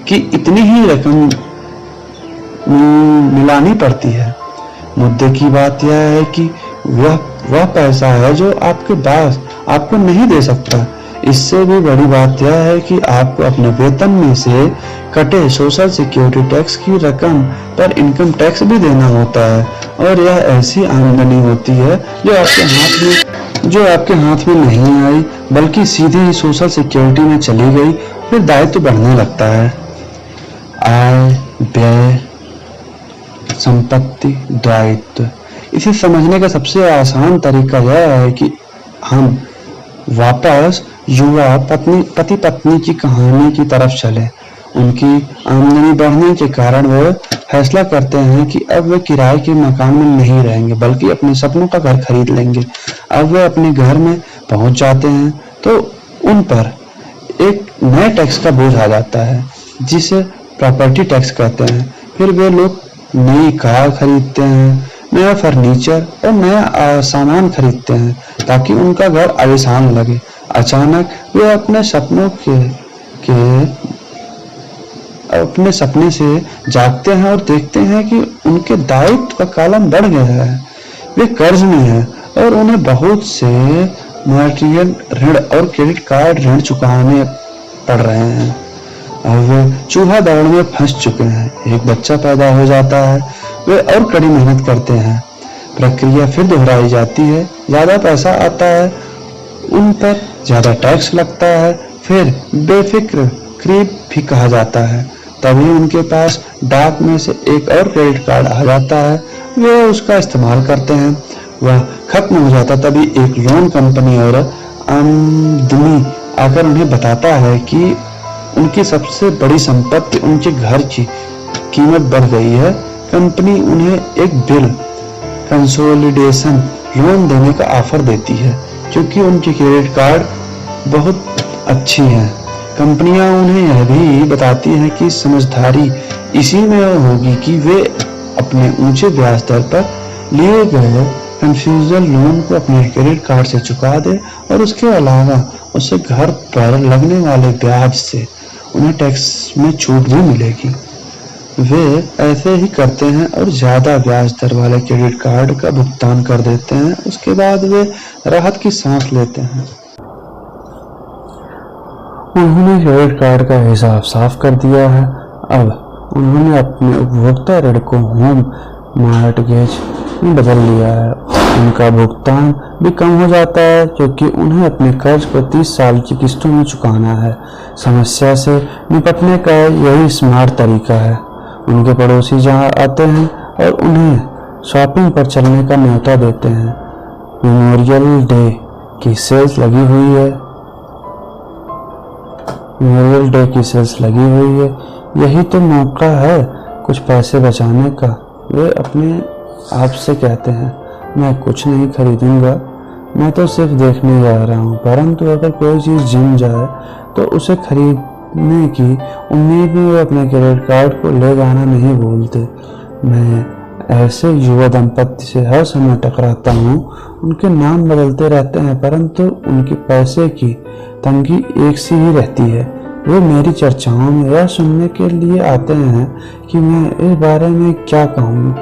की इतनी ही रकम मिलानी पड़ती है। मुद्दे की बात यह है कि वह पैसा है जो आपके बॉस आपको नहीं दे सकता। इससे भी बड़ी बात यह है कि आपको अपने वेतन में से कटे सोशल सिक्योरिटी टैक्स की रकम पर इनकम टैक्स भी देना होता है, और यह ऐसी आमदनी होती है जो आपके हाथ में नहीं आई, बल्कि सीधे ही सोशल सिक्योरिटी में चली गई। फिर दायित्व बढ़ने लगता है। आय, व्यय, संपत्ति, दायित्व। इसे समझने का सबसे आसान तरीका यह है कि हम वापस युवा पति पत्नी की कहानी की तरफ चले। उनकी आमदनी बढ़ने के कारण वे फैसला करते हैं कि अब वे किराए के मकान में नहीं रहेंगे बल्कि अपने सपनों का घर खरीद लेंगे। अब वे अपने घर में पहुंच जाते हैं तो उन पर एक नए टैक्स का बोझ आ जाता है जिसे प्रॉपर्टी टैक्स कहते हैं। फिर वे लोग नई कार खरीदते हैं, नया फर्नीचर और नया सामान खरीदते हैं ताकि उनका घर आलीशान लगे। अचानक वे अपने सपने से जागते हैं और देखते हैं कि उनके दायित्व का कॉलम बढ़ गया है। वे कर्ज में हैं और उन्हें बहुत से मटेरियल ऋण और क्रेडिट कार्ड ऋण चुकाने पड़ रहे हैं। और वे चूहा दौड़ में फंस चुके हैं। एक बच्चा पैदा हो जाता है। वे और कड़ी मेहनत करते हैं। प्रक्रिया फिर दोहराई जाती है। ज्यादा पैसा आता है, उन पर ज्यादा टैक्स लगता है। फिर बेफिक्र खरीद भी कहा जाता है। तभी उनके पास डाक में से एक और क्रेडिट कार्ड आ जाता है। वे उसका इस्तेमाल करते हैं। वह खत्म हो जाता तभी एक लोन कंपनी और आमदनी आकर उन्हें बताता है कि उनकी सबसे बड़ी संपत्ति उनके घर की कीमत बढ़ गई है। कंपनी उन्हें एक बिल कंसोलिडेशन लोन देने का ऑफर देती है क्योंकि उनकी क्रेडिट कार्ड बहुत अच्छी है। कंपनियां उन्हें यह भी बताती हैं कि समझदारी इसी में होगी कि वे अपने ऊंचे ब्याज दर पर लिए गए कंफ्यूजन लोन को अपने क्रेडिट कार्ड से चुका दे और उसके अलावा उसे घर पर लगने वाले ब्याज से उन्हें टैक्स में छूट भी मिलेगी। वे ऐसे ही करते हैं और ज्यादा ब्याज दर वाले क्रेडिट कार्ड का भुगतान कर देते हैं। उसके बाद वे राहत की सांस लेते हैं। उन्होंने क्रेडिट कार्ड का हिसाब साफ कर दिया है। अब उन्होंने अपने उपभोक्ता ऋण को होम मॉर्टगेज में बदल लिया है। उनका भुगतान भी कम हो जाता है क्योंकि उन्हें अपने कर्ज को 30 साल की किस्तों में चुकाना है। समस्या से निपटने का यही स्मार्ट तरीका है। उनके पड़ोसी जहां आते हैं और उन्हें शॉपिंग पर चलने का न्योता देते हैं। मेमोरियल डे की सेल्स लगी हुई है। मेमोरियल डे की सेल्स लगी हुई है। यही तो मौका है कुछ पैसे बचाने का। वे अपने आप से कहते हैं, मैं कुछ नहीं खरीदूंगा, मैं तो सिर्फ देखने जा रहा हूँ। परंतु अगर कोई चीज़ जिम जाए तो उसे खरीदने की उम्मीद में वे अपने क्रेडिट कार्ड को ले जाना नहीं भूलते। मैं ऐसे युवा दंपत्ति से हर समय टकराता हूँ। उनके नाम बदलते रहते हैं परंतु उनकी पैसे की तंगी एक सी ही रहती है। वे मेरी चर्चाओं में यह सुनने के लिए आते हैं कि मैं इस बारे में क्या कहूँ।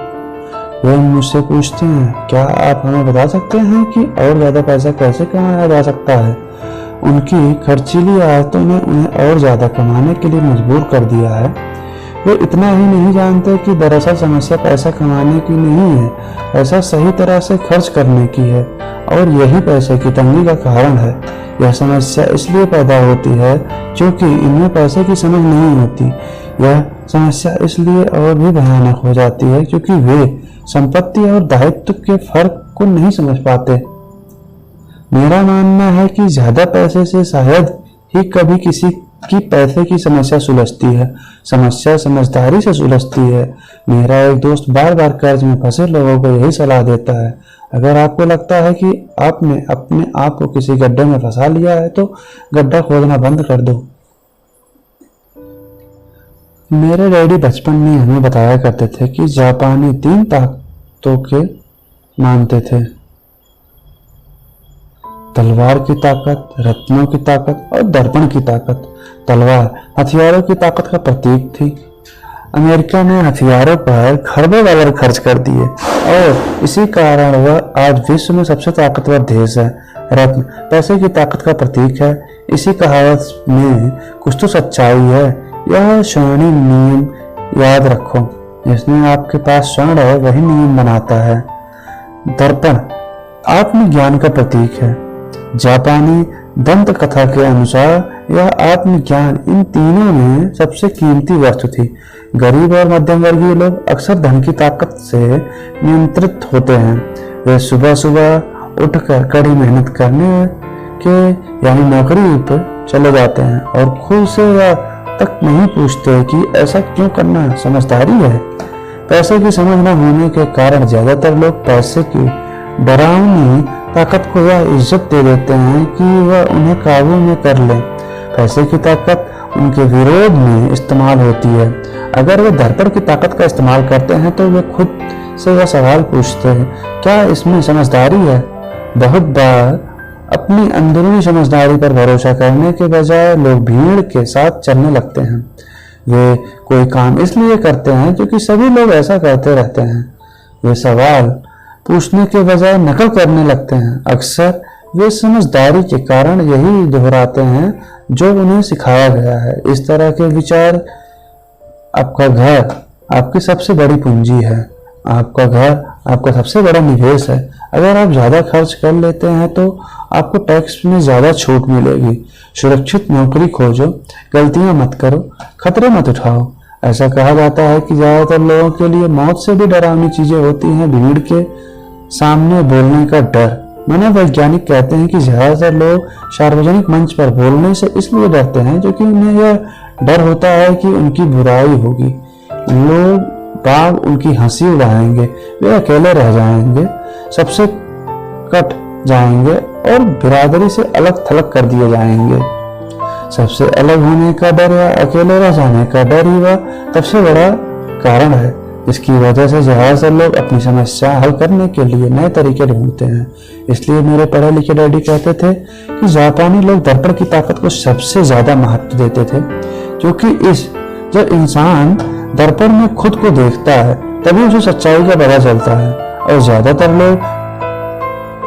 वे मुझसे पूछते हैं, क्या आप हमें बता सकते हैं कि और ज्यादा पैसा कैसे कमाया जा सकता है? उनकी खर्चीली आदतों ने उन्हें और ज्यादा कमाने के लिए मजबूर कर दिया है। वे इतना ही नहीं जानते कि दरअसल समस्या पैसा कमाने की नहीं है, पैसा सही तरह से खर्च करने की है और यही पैसे की तंगी का कारण है। यह समस्या इसलिए पैदा होती है क्योंकि इनमें पैसे की समझ नहीं होती। यह समस्या इसलिए और भी भयानक हो जाती है क्योंकि वे संपत्ति और दायित्व के फर्क को नहीं समझ पाते। मेरा मानना है कि ज्यादा पैसे से शायद ही कभी किसी की पैसे की समस्या सुलझती है। समस्या समझदारी से सुलझती है। मेरा एक दोस्त बार बार कर्ज में फंसे लोगों को यही सलाह देता है, अगर आपको लगता है कि आपने अपने आप को किसी गड्ढे में फंसा लिया है तो गड्ढा खोदना बंद कर दो। मेरे डैडी बचपन में हमें बताया करते थे कि जापानी 3 ताकतों के मानते थे, तलवार की ताकत, रत्नों की ताकत और दर्पण की ताकत। तलवार हथियारों की ताकत का प्रतीक थी। अमेरिका ने हथियारों पर खरबों डॉलर खर्च कर दिए और इसी कारण वह आज विश्व में सबसे ताकतवर देश है। रत्न पैसे की ताकत का प्रतीक है। इसी कहावत में कुछ तो सच्चाई है। यह स्वर्ण नियम याद रखो, जिसमें आपके पास स्वर्ण है वही नियम बनाता है। दर्पण आत्मज्ञान का प्रतीक है। जापानी दंत कथा के अनुसार यह आत्मज्ञान इन तीनों में सबसे कीमती वस्तु थी। गरीब और मध्यम वर्गीय लोग अक्सर धन की ताकत से नियंत्रित होते हैं। वे सुबह सुबह उठकर कड़ी मेहनत करने के यानी नौकरी पर चले जाते हैं और खुद से या तक नहीं पूछते कि ऐसा क्यों करना समझदारी है। पैसे की समझ न होने के कारण ज्यादातर लोग पैसे की डरावनी ताकत को यह इज्जत दे देते हैं कि वह उन्हें काबू में कर ले। पैसे की ताकत उनके विरोध में इस्तेमाल होती है। अगर वे दर्पण की ताकत का इस्तेमाल करते हैं तो वे खुद से यह सवाल पूछते हैं, क्या इसमें समझदारी है? बहुत बार अपनी अंदरूनी समझदारी पर भरोसा करने के बजाय लोग भीड़ के साथ चलने लगते हैं। वे कोई काम इसलिए करते हैं क्योंकि सभी लोग ऐसा करते रहते हैं। वे सवाल पूछने के बजाय नकल करने लगते हैं। अक्सर वे समझदारी के कारण यही दोहराते हैं जो उन्हें सिखाया गया है। इस तरह के विचार, आपका घर आपकी सबसे बड़ी पूंजी है। आपका घर आपका सबसे बड़ा निवेश है। अगर आप ज्यादा खर्च कर लेते हैं तो आपको टैक्स में ज्यादा छूट मिलेगी। सुरक्षित नौकरी खोजो, गलतियां मत करो, खतरे मत उठाओ। ऐसा कहा जाता है कि ज्यादातर लोगों के लिए मौत से भी डरावनी चीजें होती हैं भीड़ के सामने बोलने का डर। मनोवैज्ञानिक कहते हैं कि ज्यादातर लोग सार्वजनिक मंच पर बोलने से इसलिए डरते हैं क्योंकि उन्हें यह डर होता है कि उनकी बुराई होगी, लोग बाग उनकी हंसी उड़ाएंगे, वे अकेले रह जाएंगे, सबसे कट जाएंगे और बिरादरी से अलग थलग कर दिए जाएंगे। सबसे अलग होने का डर या अकेले रह जाने का डर ही वह सबसे बड़ा कारण है। इसकी वजह से ज्यादातर लोग अपनी समस्या हल करने के लिए नए तरीके ढूंढते हैं। इसलिए मेरे पढ़े लिखे डैडी कहते थे कि जापानी लोग दर्पण की ताकत को सबसे ज्यादा महत्व देते थे, क्योंकि जब इंसान दर्पण में खुद को देखता है तभी उसे सच्चाई का पता चलता है। और ज्यादातर लोग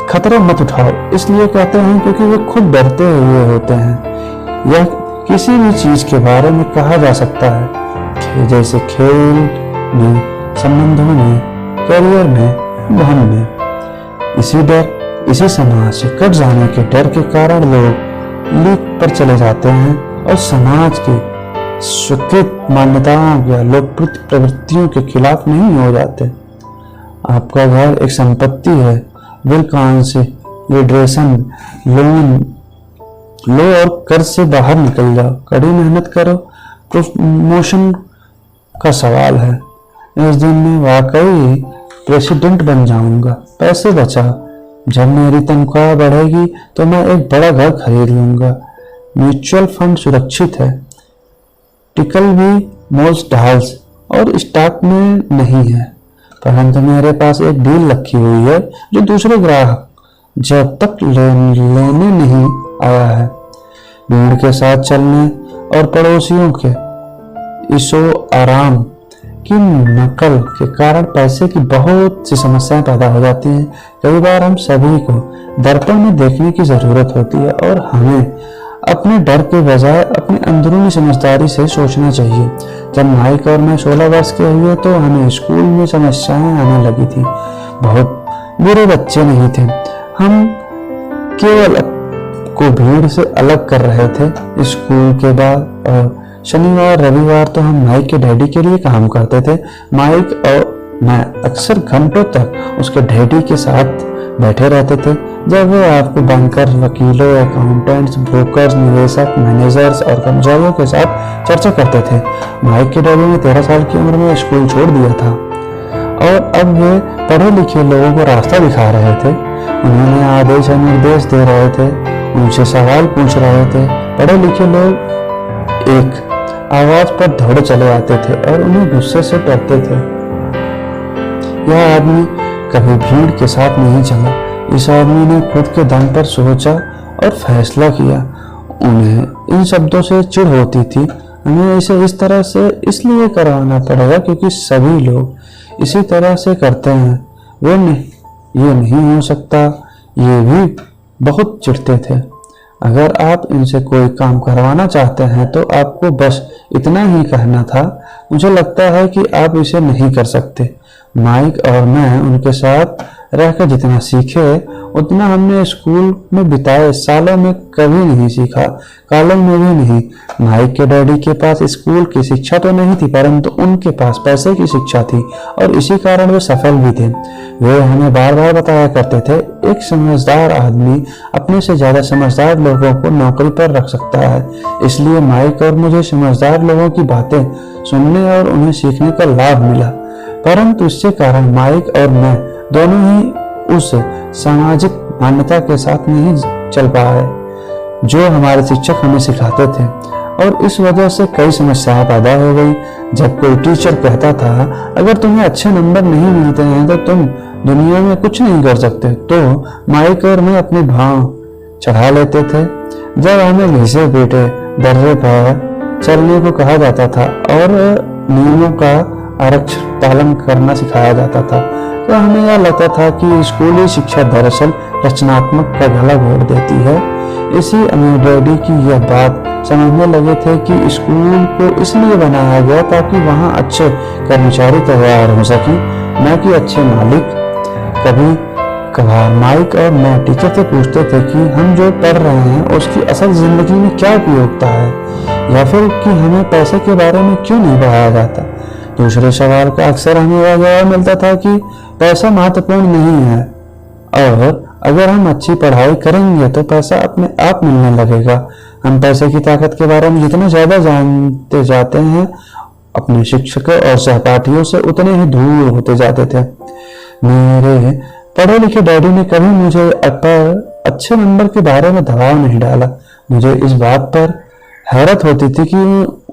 खतरे मत उठाओ इसलिए कहते हैं क्योंकि वे खुद डरते हुए होते हैं। यह किसी भी चीज के बारे में कहा जा सकता है, जैसे खेल में, संबंधों में, करियर में, धन में। इसी समाज से कट जाने के डर के कारण लोग लीक पर चले जाते हैं और समाज की स्वीकृत मान्यताओं या लोकप्रिय प्रवृत्तियों के खिलाफ नहीं हो जाते। आपका घर एक संपत्ति है। बिल से लिडरेशन लोन लो और कर्ज से बाहर निकल जाओ। कड़ी मेहनत करो। प्रमोशन का सवाल है। इस दिन मैं वाकई प्रेसिडेंट बन जाऊंगा। पैसे बचाओ। जब मेरी तनख्वाह बढ़ेगी तो मैं एक बड़ा घर खरीद लूंगा। म्यूचुअल फंड सुरक्षित है। टिकल भी मोल्स ढाल्स और स्टॉक में नहीं है, परंतु मेरे पास एक डील रखी हुई है जो दूसरे ग्राहक जब तक लेने नहीं आया है। भीड़ के साथ चलने और पड़ोसियों के ईशो आराम की नकल के कारण पैसे की बहुत सी समस्याएं पैदा हो जाती हैं। कई बार हम सभी को दर्पण में देखने की जरूरत होती है और हमें अपने डर के बजाय अपनी अंदरूनी समझदारी से सोचना चाहिए। जब माइक और मैं 16 वर्ष के हुए तो हमें स्कूल में समस्याएं आने लगी थी। बहुत बुरे बच्चे नहीं थे, हम केवल को भीड़ से अलग कर रहे थे। स्कूल के बाद और शनिवार रविवार तो हम माइक के डैडी के लिए काम करते थे। माइक और मैं अक्सर घंटों तक उसके डैडी के साथ बैठे रहते थे जब वो आपको बैंकर, वकीलों, अकाउंटेंट्स, ब्रोकर्स, निवेशक, मैनेजर्स और कर्मचारियों के साथ चर्चा करते थे। माइक के डैडी ने 13 साल की उम्र में स्कूल छोड़ दिया था और अब वे पढ़े लिखे लोगों को रास्ता दिखा रहे थे। उन्होंने आदेश और निर्देश दे रहे थे, उनसे सवाल पूछ रहे थे। पढ़े लिखे लोग एक आवाज पर दौड़े चले आते थे और उन्हें गुस्से से डरते थे। यह आदमी कभी भीड़ के साथ नहीं चला। इस आदमी ने खुद के दम पर सोचा और फैसला किया। उन्हें इन शब्दों से चिढ़ होती थी, हमें इसे इस तरह से इसलिए करवाना पड़ेगा क्योंकि सभी लोग इसी तरह से करते हैं। वे नहीं, ये नहीं हो सकता, ये भी बहुत चिढ़ते थे। अगर आप इनसे कोई काम करवाना चाहते हैं तो आपको बस इतना ही कहना था, मुझे लगता है कि आप इसे नहीं कर सकते। माइक और मैं उनके साथ रहकर जितना सीखे उतना हमने स्कूल में बिताए सालों में कभी नहीं सीखा, कॉलेज में भी नहीं। माइक के डैडी के पास स्कूल की शिक्षा तो नहीं थी, परंतु उनके पास पैसे की शिक्षा थी और इसी कारण वे सफल भी थे। वे हमें बार बार बताया करते थे, एक समझदार आदमी अपने से ज्यादा समझदार लोगों को नौकरी पर रख सकता है। इसलिए माइक और मुझे समझदार लोगों की बातें सुनने और उन्हें सीखने का लाभ मिला, परंतु इसके कारण माइक और मैं दोनों ही उस सामाजिक मान्यता के साथ नहीं चल पाए जो हमारे शिक्षक हमें सिखाते थे, और इस वजह से कई समस्याएं पैदा हो गई। जब कोई टीचर कहता था अगर तुम्हें अच्छे नंबर नहीं मिलते हैं तो तुम दुनिया में कुछ नहीं कर सकते, तो माइक और मैं अपने भाव चढ़ा लेते थे। जब हमें घिसे पीटे दर्रे पर चलने को कहा जाता था और नियमों का आरक्षण पालन करना सिखाया जाता था, तो हमें यह लगता था कि स्कूली शिक्षा दरअसल रचनात्मक का गला घोट देती है। इसी अमीर डैडी की यह बात समझने लगे थे कि स्कूल को इसलिए बनाया गया ताकि वहां अच्छे कर्मचारी तैयार हो सकें, न कि अच्छे मालिक। कभी कभार माइक और मैं टीचर से पूछते थे कि हम जो पढ़ रहे हैं उसकी असल जिंदगी में क्या उपयोगिता है, या फिर कि हमें पैसे के बारे में क्यों नहीं पढ़ाया जाता। दूसरे सवाल का अक्सर हमें यह जवाब मिलता था कि पैसा महत्वपूर्ण नहीं है, और अगर हम अच्छी पढ़ाई करेंगे तो पैसा अपने आप मिलने लगेगा। हम पैसे की ताकत के बारे में जितना ज्यादा जानते जाते हैं, अपने शिक्षकों और सहपाठियों से उतने ही दूर होते जाते थे। मेरे पढ़े लिखे डैडी ने कभी मुझे पर अच्छे नंबर के बारे में दबाव नहीं डाला। मुझे इस बात पर हैरत होती थी कि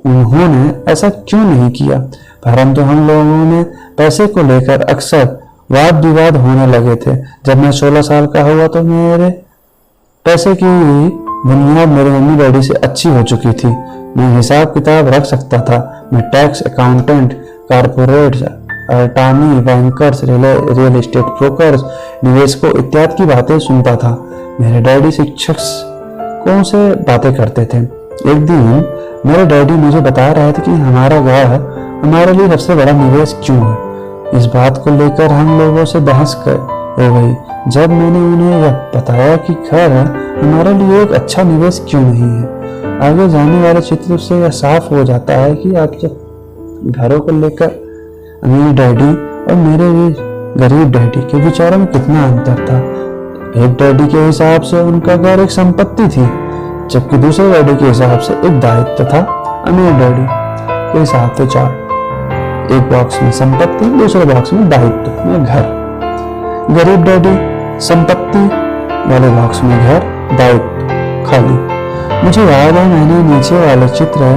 उन्होंने ऐसा क्यों नहीं किया, परंतु हम लोगों में पैसे को लेकर अक्सर वाद विवाद होने लगे थे। जब मैं 16 साल का हुआ तो मेरे पैसे की बुनियाद मेरे मम्मी डैडी से अच्छी हो चुकी थी। मैं हिसाब किताब रख सकता था। मैं tax, accountant, corporate attorney, bankers, real estate brokers, निवेशकों इत्यादि की बातें सुनता था। मेरे डैडी शिक्षक कौन से बातें करते थे। एक दिन मेरे डैडी मुझे बता रहे थे कि हमारा घर हमारे लिए सबसे बड़ा निवेश क्यों है। इस बात को लेकर हम लोगों से बहस हो गई। जब मैंने उन्हें यह बताया कि घर हमारे लिए एक अच्छा निवेश क्यों नहीं है, आगे जाने वाले चित्र से यह साफ हो जाता है कि आपके घरों को लेकर अमीर डैडी और मेरे गरीब डैडी के विचारों में कितना अंतर था। एक डैडी के हिसाब से उनका घर एक संपत्ति थी, जबकि दूसरे डैडी के हिसाब से एक दायित्व था। अमीर डैडी के हिसाब से चार, एक बॉक्स में संपत्ति, दूसरे बॉक्स में दायित्व में घर। गरीब डैडी संपत्ति वाले बॉक्स में घर, दायित्व खाली। मुझे याद है मैंने नीचे वाले चित्र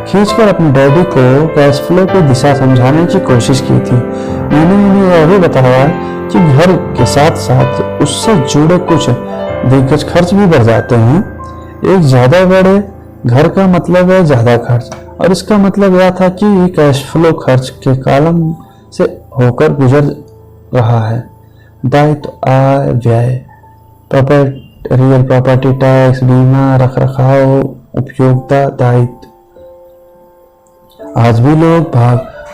खींचकर अपने डैडी को कैश फ्लो की दिशा समझाने की कोशिश की थी। मैंने उन्हें यह भी बताया कि घर के साथ साथ उससे जुड़े कुछ दिग्गज खर्च भी बढ़ जाते हैं। एक ज्यादा बड़े घर का मतलब है ज्यादा खर्च, और इसका मतलब यह था कि कैश फ्लो खर्च के कॉलम से होकर गुजर रहा है। दायित्व, आय, व्यय, रियल प्रॉपर्टी टैक्स, बीमा, रखरखाव, उपयोगिता, दायित्व। आज भी लोग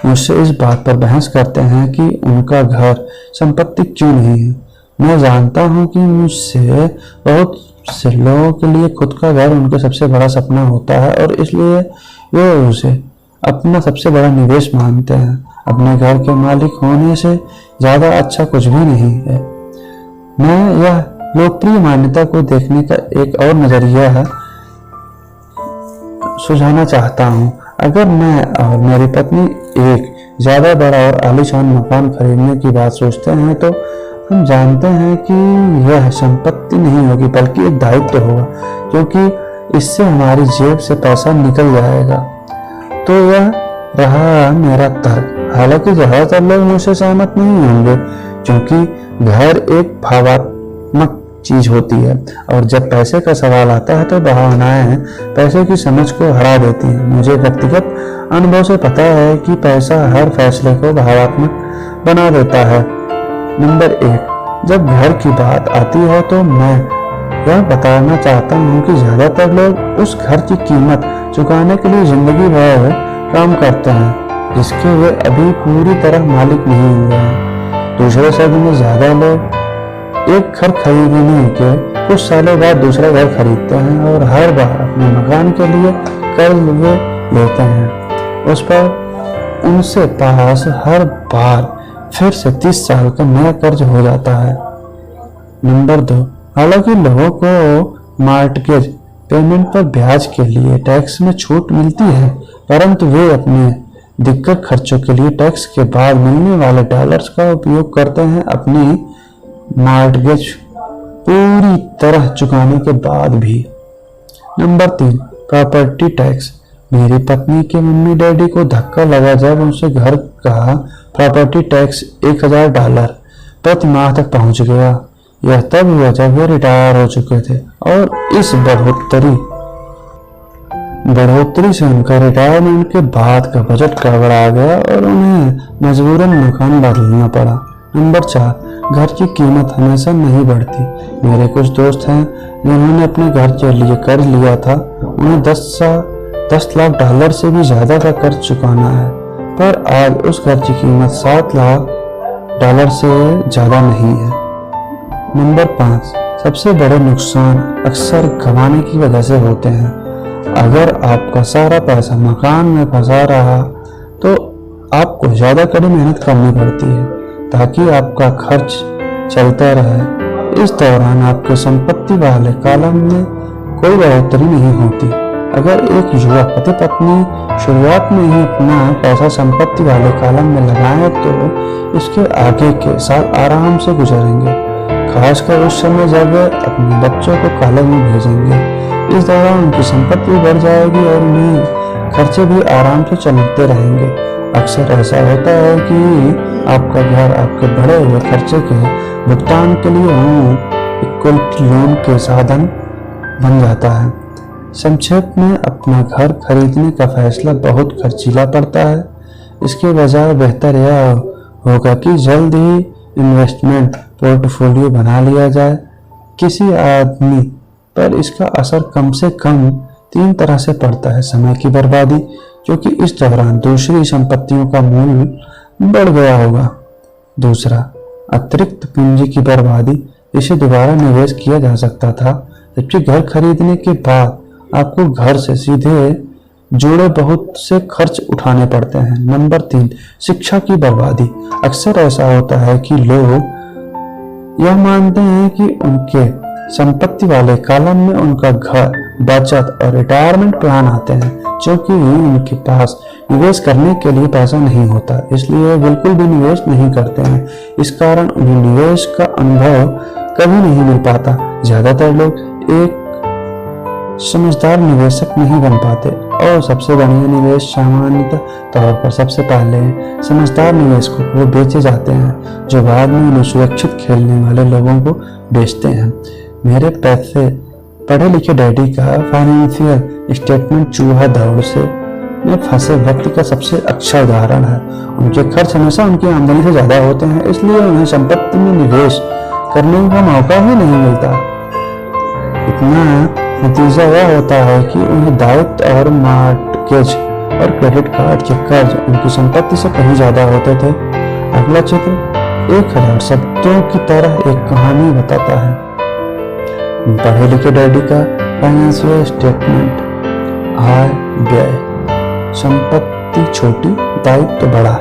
मुझसे इस बात पर बहस करते हैं कि उनका घर संपत्ति क्यों नहीं है। मैं जानता हूं कि मुझसे बहुत से लोगों के लिए खुद का घर उनका सबसे बड़ा सपना होता है, और इसलिए वे उसे अपना सबसे बड़ा निवेश मानते हैं। अपने घर के मालिक होने से ज्यादा अच्छा कुछ भी नहीं है। मैं यह लोकप्रिय मान्यता को देखने का एक और नजरिया सुझाना चाहता हूँ। अगर मैं और मेरी पत्नी एक ज्यादा बड़ा और आलीशान मकान खरीदने की बात सोचते हैं, तो हम जानते हैं कि यह संपत्ति नहीं होगी बल्कि एक दायित्व होगा, क्योंकि इससे हमारी जेब से पैसा निकल जाएगा। तो यह रहा मेरा तर्क। हालांकि ज्यादातर लोग मुझसे सहमत नहीं होंगे, क्योंकि घर एक भावनात्मक चीज होती है, और जब पैसे का सवाल आता है तो भावनाएं पैसे की समझ को हरा देती हैं। मुझे व्यक्तिगत अनुभव से पता है कि पैसा हर फैसले को भावनात्मक बना देता है। नंबर 1, जब घर की बात आती है तो मैं यह बताना चाहता हूँ कि ज्यादातर लोग उस घर की कीमत चुकाने के लिए जिंदगी भर काम करते हैं। जिसके वे अभी पूरी तरह मालिक नहीं हुए हैं। दूसरे शब्द में ज्यादा लोग एक घर खरीदने के कुछ सालों बाद दूसरा घर खरीदते हैं और हर बार अपने मकान के लिए कर्ज वे लेते हैं। उस पर उनसे पास हर बार फिर से 30 साल का नया कर्ज हो जाता है। नंबर 2, हालांकि लोगों को मॉर्टगेज पेमेंट पर ब्याज के लिए टैक्स में छूट मिलती है, परंतु वे अपने दिक्कत खर्चों के लिए टैक्स के बाद मिलने वाले डॉलर्स का उपयोग करते हैं अपनी मॉर्टगेज पूरी तरह चुकाने के बाद भी। Number 3, property tax. मेरी पत्नी के मम्मी डैडी को धक्का लगा जब उनसे घर का प्रॉपर्टी टैक्स $1000 प्रति माह तक पहुंच गया। यह तब हुआ जब वे रिटायर हो चुके थे और इस बढ़ोतरी से उनका रिटायरमेंट के बाद का बजट गड़बड़ा गया और उन्हें मजबूरन मकान बदलना पड़ा। नंबर 4, घर की कीमत हमेशा नहीं बढ़ती। मेरे कुछ दोस्त हैं जिन्होंने अपने घर के लिए कर्ज लिया था। उन्हें $10 लाख से भी ज्यादा का कर्ज चुकाना है, पर आज उस घर की कीमत $7 लाख से ज्यादा नहीं है। नंबर 5, सबसे बड़े नुकसान अक्सर गंवाने की वजह से होते हैं। अगर आपका सारा पैसा मकान में फंसा रहा तो आपको ज्यादा कड़ी मेहनत करनी पड़ती है ताकि आपका खर्च चलता रहे। इस दौरान आपके संपत्ति वाले कॉलम में कोई बढ़ोतरी नहीं होती। अगर एक युवा पति पत्नी शुरुआत में ही अपना पैसा संपत्ति वाले कॉलम में लगाएं तो इसके आगे के साल आराम से गुजरेंगे, खासकर उस समय जब वे अपने बच्चों को कॉलेज में भेजेंगे। इस दौरान उनकी संपत्ति बढ़ जाएगी और उन्हें खर्चे भी आराम से चलते रहेंगे। अक्सर ऐसा होता है कि आपका घर आपके बढ़े हुए खर्चे के भुगतान के लिए इक्विटी लोन के साधन बन जाता है। संक्षेप में, अपना घर खरीदने का फैसला बहुत खर्चीला पड़ता है। इसके बजाय बेहतर यह होगा कि जल्द ही इन्वेस्टमेंट पोर्टफोलियो बना लिया जाए। किसी आदमी पर इसका असर कम से कम 3 तरह से पड़ता है। समय की बर्बादी, क्योंकि इस दौरान दूसरी संपत्तियों का मूल्य बढ़ गया होगा। दूसरा, अतिरिक्त पूंजी की बर्बादी, जिसे दोबारा निवेश किया जा सकता था, जबकि घर खरीदने के बाद आपको घर से सीधे जुड़े बहुत से खर्च उठाने पड़ते हैं। नंबर 3, शिक्षा की बर्बादी। अक्सर ऐसा होता है कि लोग यह मानते हैं कि उनके संपत्ति वाले कॉलम में उनका घर, बचत और रिटायरमेंट प्लान आते हैं, क्योंकि उनके पास निवेश करने के लिए पैसा नहीं होता, इसलिए वे बिल्कुल भी निवेश नहीं करते हैं। इस कारण उन्हें निवेश का अनुभव कभी नहीं मिल पाता। ज्यादातर लोग एक समझदार निवेशक नहीं बन पाते और सबसे बढ़िया निवेश सामान्यतः तौर पर सबसे पहले समझदार निवेशकों को बेचे जाते हैं, जो बाद में उन्हें सुरक्षित खेलने वाले लोगों को बेचते हैं। मेरे पैसे पढ़े लिखे डैडी का फाइनेंशियल स्टेटमेंट चूहा दौड़ से में फंसे व्यक्ति का सबसे अच्छा उदाहरण है। उनके खर्च हमेशा उनकी आमदनी से ज्यादा होते हैं, इसलिए उन्हें संपत्ति में निवेश करने का मौका ही नहीं मिलता। इतना नतीजा यह होता है कि उन्हें दायित्व और मॉर्टगेज और क्रेडिट कार्ड के कर्ज उनकी संपत्ति से कहीं ज्यादा होते थे। अगला चित्र 1000 शब्दों की तरह एक कहानी बताता है। पढ़े लिखे डैडी का फाइनेंशियल स्टेटमेंट, आय व्यय, संपत्ति छोटी, दायित्व बड़ा।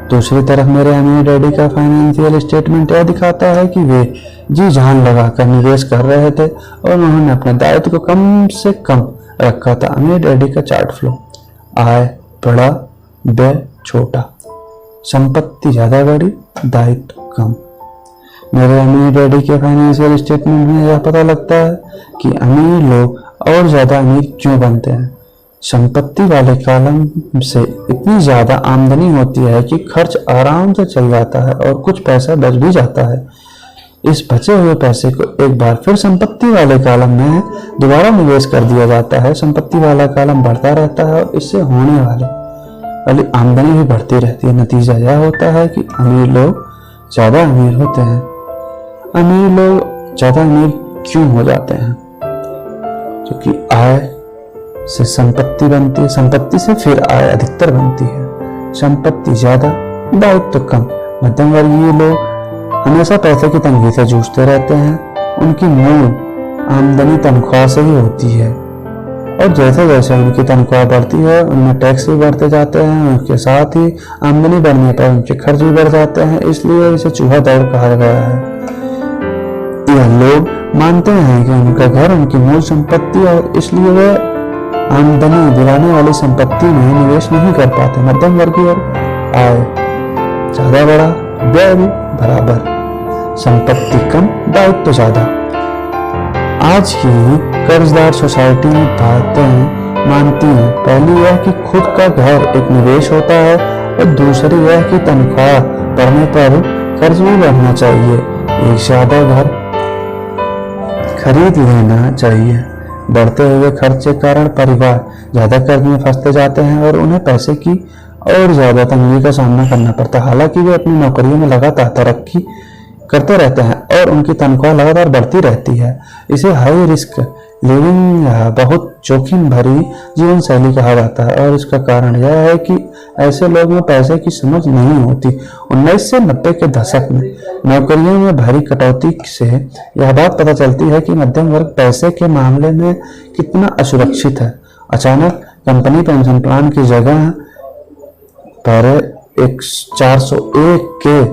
दूसरी तरफ मेरे अमीर डैडी का फाइनेंशियल स्टेटमेंट यह दिखाता है कि वे जी जान लगाकर निवेश कर रहे थे और उन्होंने अपने दायित्व को कम से कम रखा था। अमीर डैडी का चार्ट फ्लो, आय बड़ा, व्यय छोटा, संपत्ति ज्यादा बड़ी, दायित्व कम। मेरे अमीर डैडी के फाइनेंशियल स्टेटमेंट में यह पता लगता है कि अमीर लोग और ज्यादा अमीर क्यों बनते हैं। संपत्ति वाले कॉलम से इतनी ज्यादा आमदनी होती है कि खर्च आराम से चल जाता है और कुछ पैसा बच भी जाता है। इस बचे हुए पैसे को एक बार फिर संपत्ति वाले कॉलम में दोबारा निवेश कर दिया जाता है। संपत्ति वाला कॉलम बढ़ता रहता है और इससे होने वाली आमदनी भी बढ़ती रहती है। नतीजा यह होता है कि अमीर लोग ज्यादा अमीर होते हैं। अमीर लोग ज्यादा अमीर क्यों हो जाते हैं? क्योंकि आय से संपत्ति बनती है, संपत्ति से फिर आय अधिकतर बनती है। संपत्ति ज्यादा, दायित्व कम। मध्यम वर्गीय लोग हमेशा पैसे की तंगी से जूझते रहते हैं। उनकी मूल आमदनी तनख्वाह से ही होती है और जैसे जैसे उनकी तनख्वाह बढ़ती है उनमें टैक्स भी बढ़ते जाते हैं। उसके साथ ही आमदनी बढ़ने पर उनके खर्च भी बढ़ जाते हैं, इसलिए इसे चूहा दौड़ कहा गया है। यह लोग मानते हैं कि उनका घर उनकी मूल संपत्ति और इसलिए वे आमदनी दिलाने वाली संपत्ति में निवेश नहीं कर पाते। मध्यम वर्गीय आय ज्यादा, बड़ा व्यय भी बराबर, संपत्ति कम, दायित्व ज्यादा। आज की कर्जदार सोसाइटी में बातें मानती हैं। पहली यह कि खुद का घर एक निवेश होता है और दूसरी यह कि तनख्वाह बढ़ने पर कर्ज भी बढ़ना चाहिए। एक ज्यादा घर खरीद लेना चाहिए। बढ़ते हुए खर्च के कारण परिवार ज्यादा कर्ज में फंसते जाते हैं और उन्हें पैसे की और ज्यादा तंगी का सामना करना पड़ता है। हालांकि वे अपनी नौकरियों में लगातार तरक्की करते रहते हैं और उनकी तनख्वाह लगातार बढ़ती रहती है। इसे हाई रिस्क लिविंग या बहुत जोखिम भरी जीवन शैली कहा जाता है और इसका कारण यह है कि ऐसे लोगों में पैसे की समझ नहीं होती। 1990 के दशक में नौकरियों में भारी कटौती से यह बात पता चलती है कि मध्यम वर्ग पैसे के मामले में कितना असुरक्षित है। अचानक कंपनी पेंशन प्लान की जगह पर एक 401 के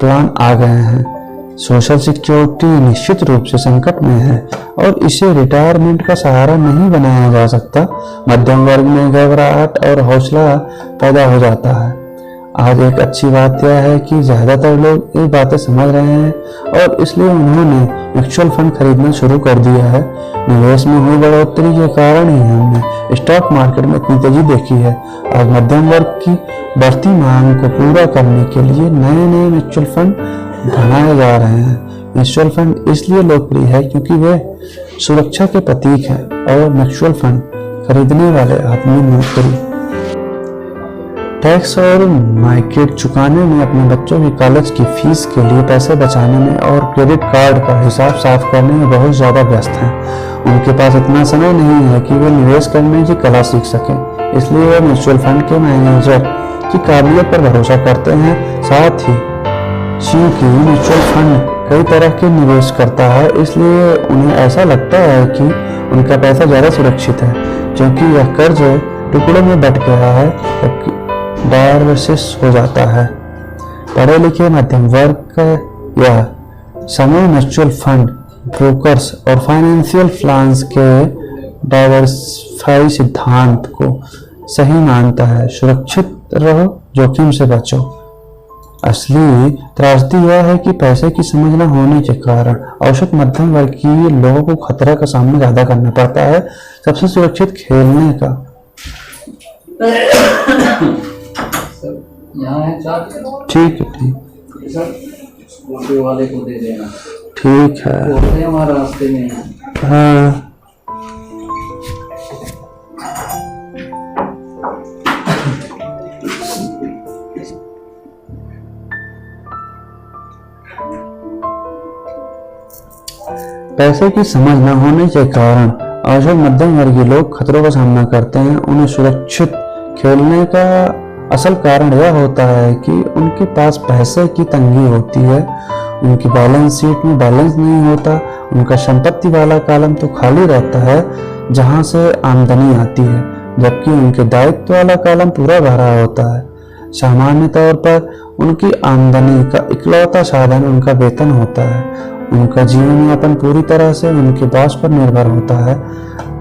प्लान आ गए हैं। सोशल सिक्योरिटी निश्चित रूप से संकट में है और इसे रिटायरमेंट का सहारा नहीं बनाया जा सकता। मध्यम वर्ग में घबराहट और हौसला पैदा हो जाता है। आज एक अच्छी बात यह है कि ज्यादातर लोग ये बातें समझ रहे हैं और इसलिए उन्होंने म्यूचुअल फंड खरीदना शुरू कर दिया है। निवेश में हुई बढ़ोतरी के कारण ही हमने स्टॉक मार्केट में इतनी तेजी देखी है। आज मध्यम वर्ग की बढ़ती मांग को पूरा करने के लिए नए नए म्यूचुअल फंड बनाए जा रहे हैं। म्यूचुअल फंड इसलिए लोकप्रिय है क्योंकि वे सुरक्षा के प्रतीक हैं और म्यूचुअल फंड खरीदने वाले आदमी नौकरी, टैक्स और मार्केट चुकाने में, अपने बच्चों की कॉलेज की फीस के लिए पैसे बचाने में और क्रेडिट कार्ड का हिसाब साफ करने में बहुत ज्यादा व्यस्त हैं। उनके पास इतना समय नहीं है कि वे निवेश करने की कला सीख सकें, इसलिए वे म्यूचुअल फंड के मैनेजर की काबिलियत पर भरोसा करते हैं। साथ ही क्योंकि म्यूचुअल फंड कई तरह के निवेश करता है, इसलिए उन्हें ऐसा लगता है कि उनका पैसा ज्यादा सुरक्षित है। क्योंकि यह कर्ज टुकड़ों में बट गया है, जबकि डायवर्सिस हो जाता है। पढ़े लिखे मध्यम वर्ग का यह समूह म्यूचुअल फंड ब्रोकर्स और फाइनेंशियल प्लान्स के डाइवर्सिफाई सिद्धांत को सही मानता है। सुरक्षित रहो, जोखिम से बचो। असली त्रासदी यह है कि पैसे की समझ न होने के कारण औसत मध्यम वर्गीय लोगों को खतरा का सामना ज्यादा करना पड़ता है। सबसे सुरक्षित खेलने का यहाँ है चार। ठीक है, ठीक सर ऑटो वाले को दे देना। ठीक है। ऑटो हमारे रास्ते में है। हाँ, पैसे की समझ न होने के कारण औसत मध्यम वर्गीय लोग खतरों का सामना करते हैं। उन्हें सुरक्षित खेलने का असल कारण यह होता है कि उनके पास पैसे की तंगी होती है। उनकी बैलेंस शीट में बैलेंस नहीं होता। उनका संपत्ति वाला कॉलम तो खाली रहता है जहां से आमदनी आती है, जबकि उनके दायित्व वाला कॉलम पूरा भरा होता है। सामान्य तौर पर उनकी आमदनी का इकलौता साधन उनका वेतन होता है। उनका जीवन यापन पूरी तरह से उनके बॉस पर निर्भर होता है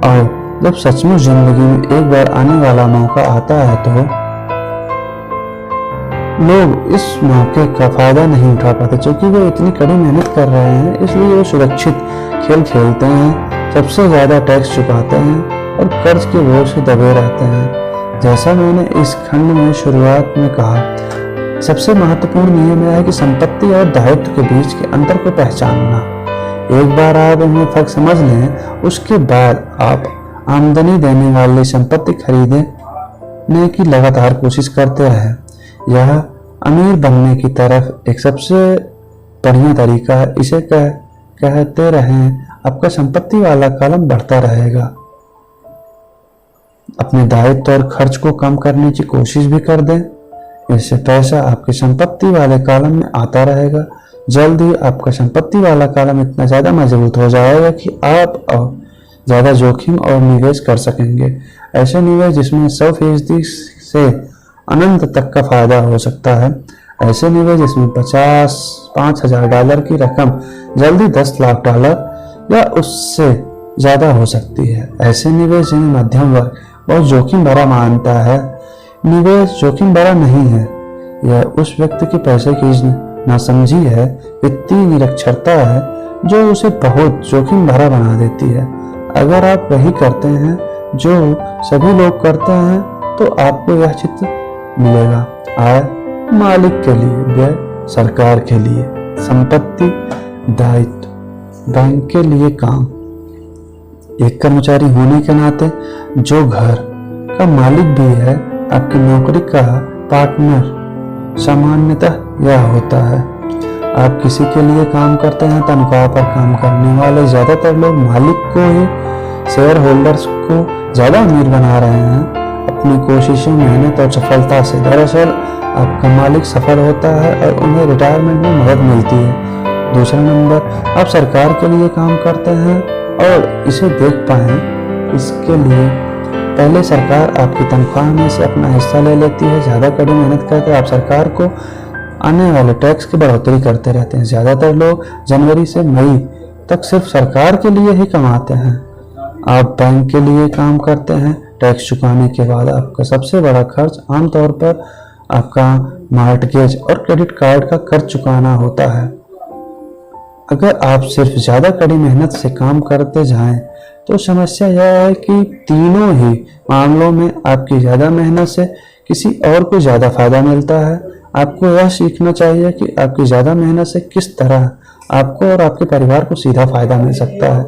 और जब सचमुच जिंदगी में एक बार आने वाला मौका आता है तो लोग इस मौके का फायदा नहीं उठा पाते। क्योंकि वे इतनी कड़ी मेहनत कर रहे हैं, इसलिए वे सुरक्षित खेल खेलते हैं, सबसे ज्यादा टैक्स चुकाते हैं और कर्ज के बोझ से दबे रहते हैं। जैसा मैंने इस खंड में शुरुआत में कहा, सबसे महत्वपूर्ण नियम यह है कि संपत्ति और दायित्व के बीच के अंतर को पहचानना। एक बार आप इन्हें फर्क समझ लें, उसके बाद आप आमदनी देने वाली संपत्ति खरीदने की लगातार कोशिश करते रहें। यह अमीर बनने की तरफ एक सबसे बढ़िया तरीका है। इसे कहते रहें, आपका संपत्ति वाला कॉलम बढ़ता रहेगा। अपने दायित्व और खर्च को कम करने की कोशिश भी कर दें। इससे पैसा आपकी संपत्ति वाले कॉलम में आता रहेगा। जल्द ही आपका संपत्ति वाला कॉलम इतना ज़्यादा मजबूत हो जाएगा कि आप और ज़्यादा जोखिम और निवेश कर सकेंगे। ऐसे निवेश जिसमें 100% से अनंत तक का फायदा हो सकता है। ऐसे निवेश जिसमें $5,000 की रकम जल्दी $10 लाख या उससे ज़्यादा हो सकती है। ऐसे निवेश जिन्हें मध्यम वर्ग बहुत जोखिम भरा मानता है। निवेश जोखिम भरा नहीं है, यह उस व्यक्ति के पैसे की नासमझी है, वित्तीय निरक्षरता है जो उसे बहुत जोखिम भरा बना देती है। अगर आप वही करते हैं जो सभी लोग करते हैं तो आपको यह चित्र मिलेगा। आय मालिक के लिए, व्यय सरकार के लिए, संपत्ति दायित्व बैंक के लिए काम। एक कर्मचारी होने के नाते जो घर का मालिक भी है, आपकी नौकरी का पार्टनर सामान्यतः यह होता है। आप किसी के लिए काम करते हैं, तनख्वाह पर काम करने वाले ज्यादातर लोग मालिक को ही, शेयर होल्डर्स को ज्यादा अमीर बना रहे हैं अपनी कोशिशों, मेहनत और सफलता से। दरअसल आपका मालिक सफल होता है और उन्हें रिटायरमेंट में मदद मिलती है। दूसरा नंबर, आप सरकार के लिए काम करते हैं और इसे देख पाएं, इसके लिए पहले सरकार आपकी तनख्वाह में से अपना हिस्सा ले लेती है। ज़्यादा कड़ी मेहनत करके आप सरकार को आने वाले टैक्स की बढ़ोतरी करते रहते हैं। ज़्यादातर लोग जनवरी से मई तक सिर्फ सरकार के लिए ही कमाते हैं। आप बैंक के लिए काम करते हैं। टैक्स चुकाने के बाद आपका सबसे बड़ा खर्च आमतौर पर आपका मॉर्टगेज और क्रेडिट कार्ड का खर्च चुकाना होता है। अगर आप सिर्फ ज़्यादा कड़ी मेहनत से काम करते जाएं तो समस्या यह है कि तीनों ही मामलों में आपकी ज़्यादा मेहनत से किसी और को ज़्यादा फायदा मिलता है। आपको यह सीखना चाहिए कि आपकी ज़्यादा मेहनत से किस तरह आपको और आपके परिवार को सीधा फायदा मिल सकता है।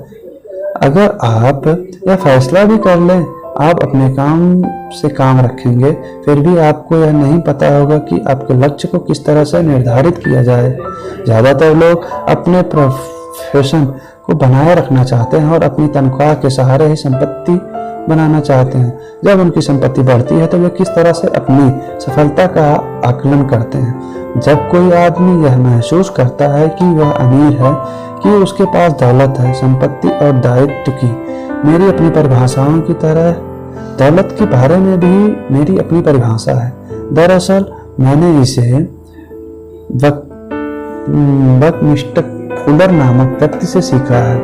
अगर आप यह फैसला भी कर लें आप अपने काम से काम रखेंगे, फिर भी आपको यह नहीं पता होगा कि आपके लक्ष्य को किस तरह से निर्धारित किया जाए। ज़्यादातर लोग अपने प्रोफेशन को बनाए रखना चाहते हैं और अपनी तनख्वाह के सहारे ही संपत्ति बनाना चाहते हैं। जब उनकी संपत्ति बढ़ती है तो वे किस तरह से अपनी सफलता का आकलन करते हैं। जब कोई आदमी यह महसूस करता है कि वह अमीर है, कि उसके पास दौलत है, संपत्ति और दायित्व की मेरी अपनी परिभाषाओं की तरह दौलत के बारे में भी मेरी अपनी परिभाषा है। दरअसल मैंने इसे बकमिस्टर फुलर नामक व्यक्ति से सीखा है।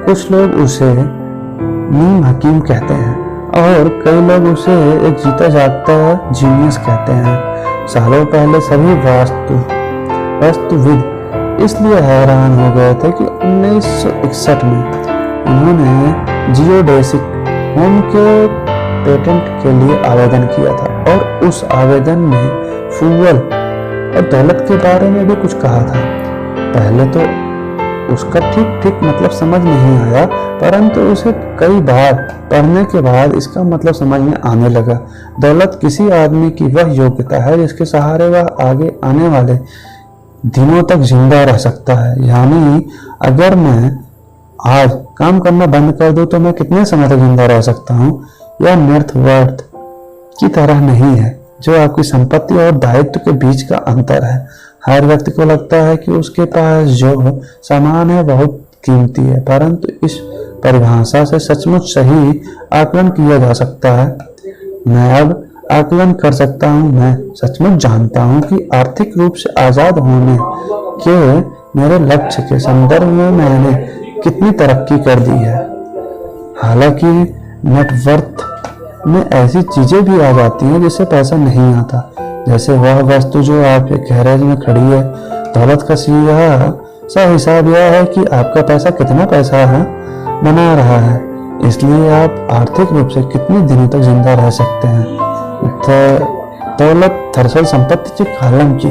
कुछ लोग उसे नीम हकीम कहते हैं और कई लोग उसे एक जीता जागता जीनियस कहते हैं। सालों पहले सभी वास्तुविद इसलिए हैरान हो गए थे कि 1961 में उन्होंने जियोडेसिक होम के पेटेंट के लिए आवेदन किया था और उस आवेदन में फूल और दौलत के बारे में भी कुछ कहा था। पहले तो उसका ठीक मतलब समझ नहीं आया, परंतु उसे कई बार पढ़ने के बाद इसका मतलब समझ में आने लगा। दौलत किसी आदमी की वह योग्यता है जिसके सहारे वह आगे आने वाले दिनों तक जिंदा रह सकता है। यानी अगर मैं आज काम करना बंद कर दूं तो मैं कितने समय तक जिंदा रह सकता हूं। यह नेटवर्थ की तरह नहीं है जो आपकी संपत्ति और दायित्व के बीच का अंतर है। हर व्यक्ति को लगता है कि उसके पास जो सामान है बहुत कीमती है, परंतु इस परिभाषा से सचमुच सही आकलन किया जा सकता है। मैं अब आकलन कर सकता हूँ। मैं सचमुच जानता हूँ कि आर्थिक रूप से आजाद होने के मेरे लक्ष्य के संदर्भ में मैंने कितनी तरक्की कर दी है। हालांकि नेटवर्थ में ऐसी चीजें भी आ जाती हैं जिससे पैसा नहीं आता, जैसे वह वस्तु जो आपके गैरेज में खड़ी है। दौलत का सीधा हिसाब यह है कि आपका पैसा कितना पैसा है बना रहा है, इसलिए आप आर्थिक रूप से कितने दिनों तक जिंदा रह सकते हैं। दौलत दरअसल संपत्ति के कॉलम की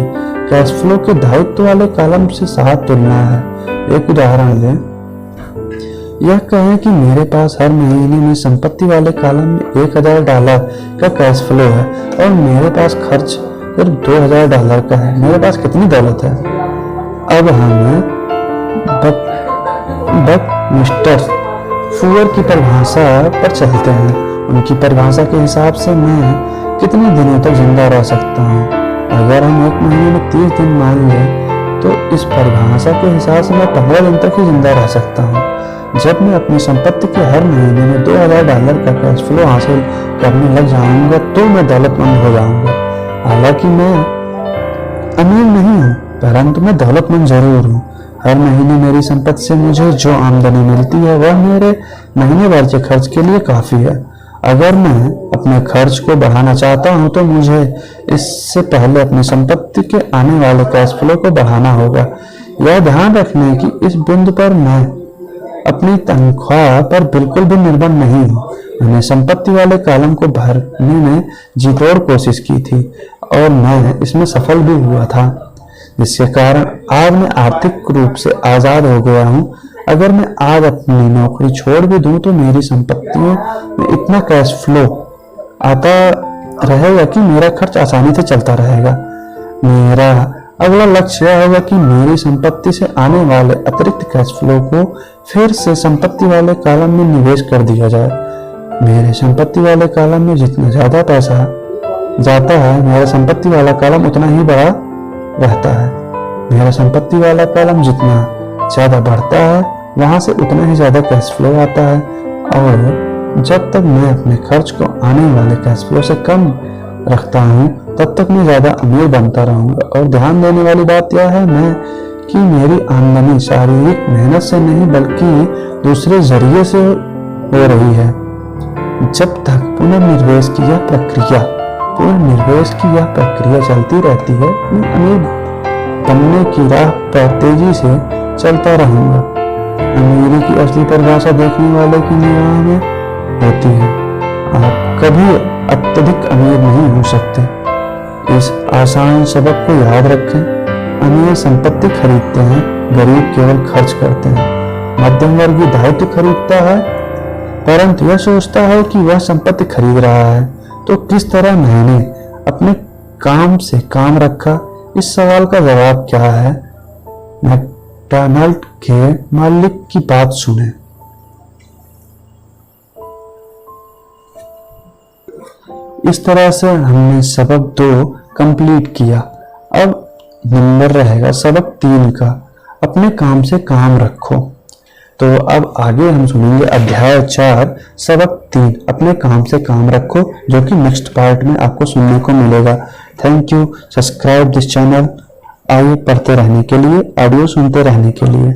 कैश फ्लो के दायित्व वाले कॉलम से साथ तुलना है। एक उदाहरण लें, यह कहें कि मेरे पास हर महीने में संपत्ति वाले कॉलम में $1000 का कैश फ्लो है और मेरे पास खर्च सिर्फ $2000 का है। मेरे पास कितनी दौलत है। अब हमें बकमिस्टर फूलर की परिभाषा पर चलते हैं। उनकी परिभाषा के हिसाब से मैं कितने दिनों तक जिंदा रह सकता हूँ? अगर हम एक महीने में 30 दिन मान लें तो इस परिभाषा के हिसाब से मैं 15 दिन तक ही जिंदा रह सकता हूँ। जब मैं अपनी संपत्ति के हर महीने में $2000 का कैश फ्लो हासिल करने लग जाऊंगा तो मैं दौलतमंद हो जाऊंगा। हालांकि मैं अमीर नहीं हूँ, परंतु मैं दौलतमंद जरूर हूँ। हर महीने मेरी संपत्ति से मुझे जो आमदनी मिलती है वह मेरे महीने भर के खर्च के लिए काफी है। अगर मैं अपने खर्च को बढ़ाना चाहता हूं तो मुझे इससे पहले अपनी संपत्ति के आने वाले कैश फ्लो को बढ़ाना होगा। यह ध्यान रखने की इस बिंदु पर मैं अपनी तनख्वाह पर बिल्कुल भी निर्भर नहीं हूँ। मैंने संपत्ति वाले कॉलम को भरने में जी तोड़ कोशिश की थी और मैं इसमें सफल भी हुआ था, जिसके कारण आज मैं आर्थिक रूप से आजाद हो गया हूँ। अगर मैं आज अपनी नौकरी छोड़ भी दूं तो मेरी संपत्तियों में इतना कैश फ्लो आता रहेगा कि मेरा खर्च आसानी से चलता रहेगा। मेरा अगला लक्ष्य यह होगा कि मेरी संपत्ति से आने वाले अतिरिक्त कैश फ्लो को फिर से संपत्ति वाले कॉलम में निवेश कर दिया जाए। मेरे संपत्ति वाले कॉलम में जितना ज्यादा पैसा जाता है, मेरा संपत्ति वाला कॉलम उतना ही बड़ा रहता है। मेरा संपत्ति वाला कॉलम जितना ज्यादा बढ़ता है, वहां से उतना ही ज्यादा कैश फ्लो आता है। और जब तक मैं अपने खर्च को आने वाले कैश फ्लो से कम रखता हूँ, तब तक मैं ज्यादा अमीर बनता रहूंगा। और ध्यान देने वाली बात यह है कि मेरी आमदनी शारीरिक मेहनत से नहीं बल्कि दूसरे जरिए से हो रही है। जब तक पुनर्निवेश की यह प्रक्रिया चलती रहती है, मैं अमीर बनने की राह पर तेजी से चलता रहूंगा। अमीरी की असली परिभाषा देखने वाले की निगाह में होती है। आप कभी अत्यधिक अमीर नहीं हो सकते। इस आसान सबक को याद रखें। अमीर संपत्ति खरीदते हैं, गरीब केवल खर्च करते हैं। मध्यम वर्गीय दायित्व खरीदता है, परंतु यह सोचता है कि वह संपत्ति खरीद रहा है। तो किस तरह मैंने अपने काम से काम रखा? इस सवाल का जवाब क्या है? मैकडॉनल्ड के मालिक की बात सुने। इस तरह से हमने सबक 2 कंप्लीट किया। अब नंबर रहेगा सबक 3 का, अपने काम से काम रखो। तो अब आगे हम सुनेंगे अध्याय 4 सबक 3, अपने काम से काम रखो, जो कि नेक्स्ट पार्ट में आपको सुनने को मिलेगा। Thank you. Subscribe this channel आगे पढ़ते रहने के लिए, ऑडियो सुनते रहने के लिए।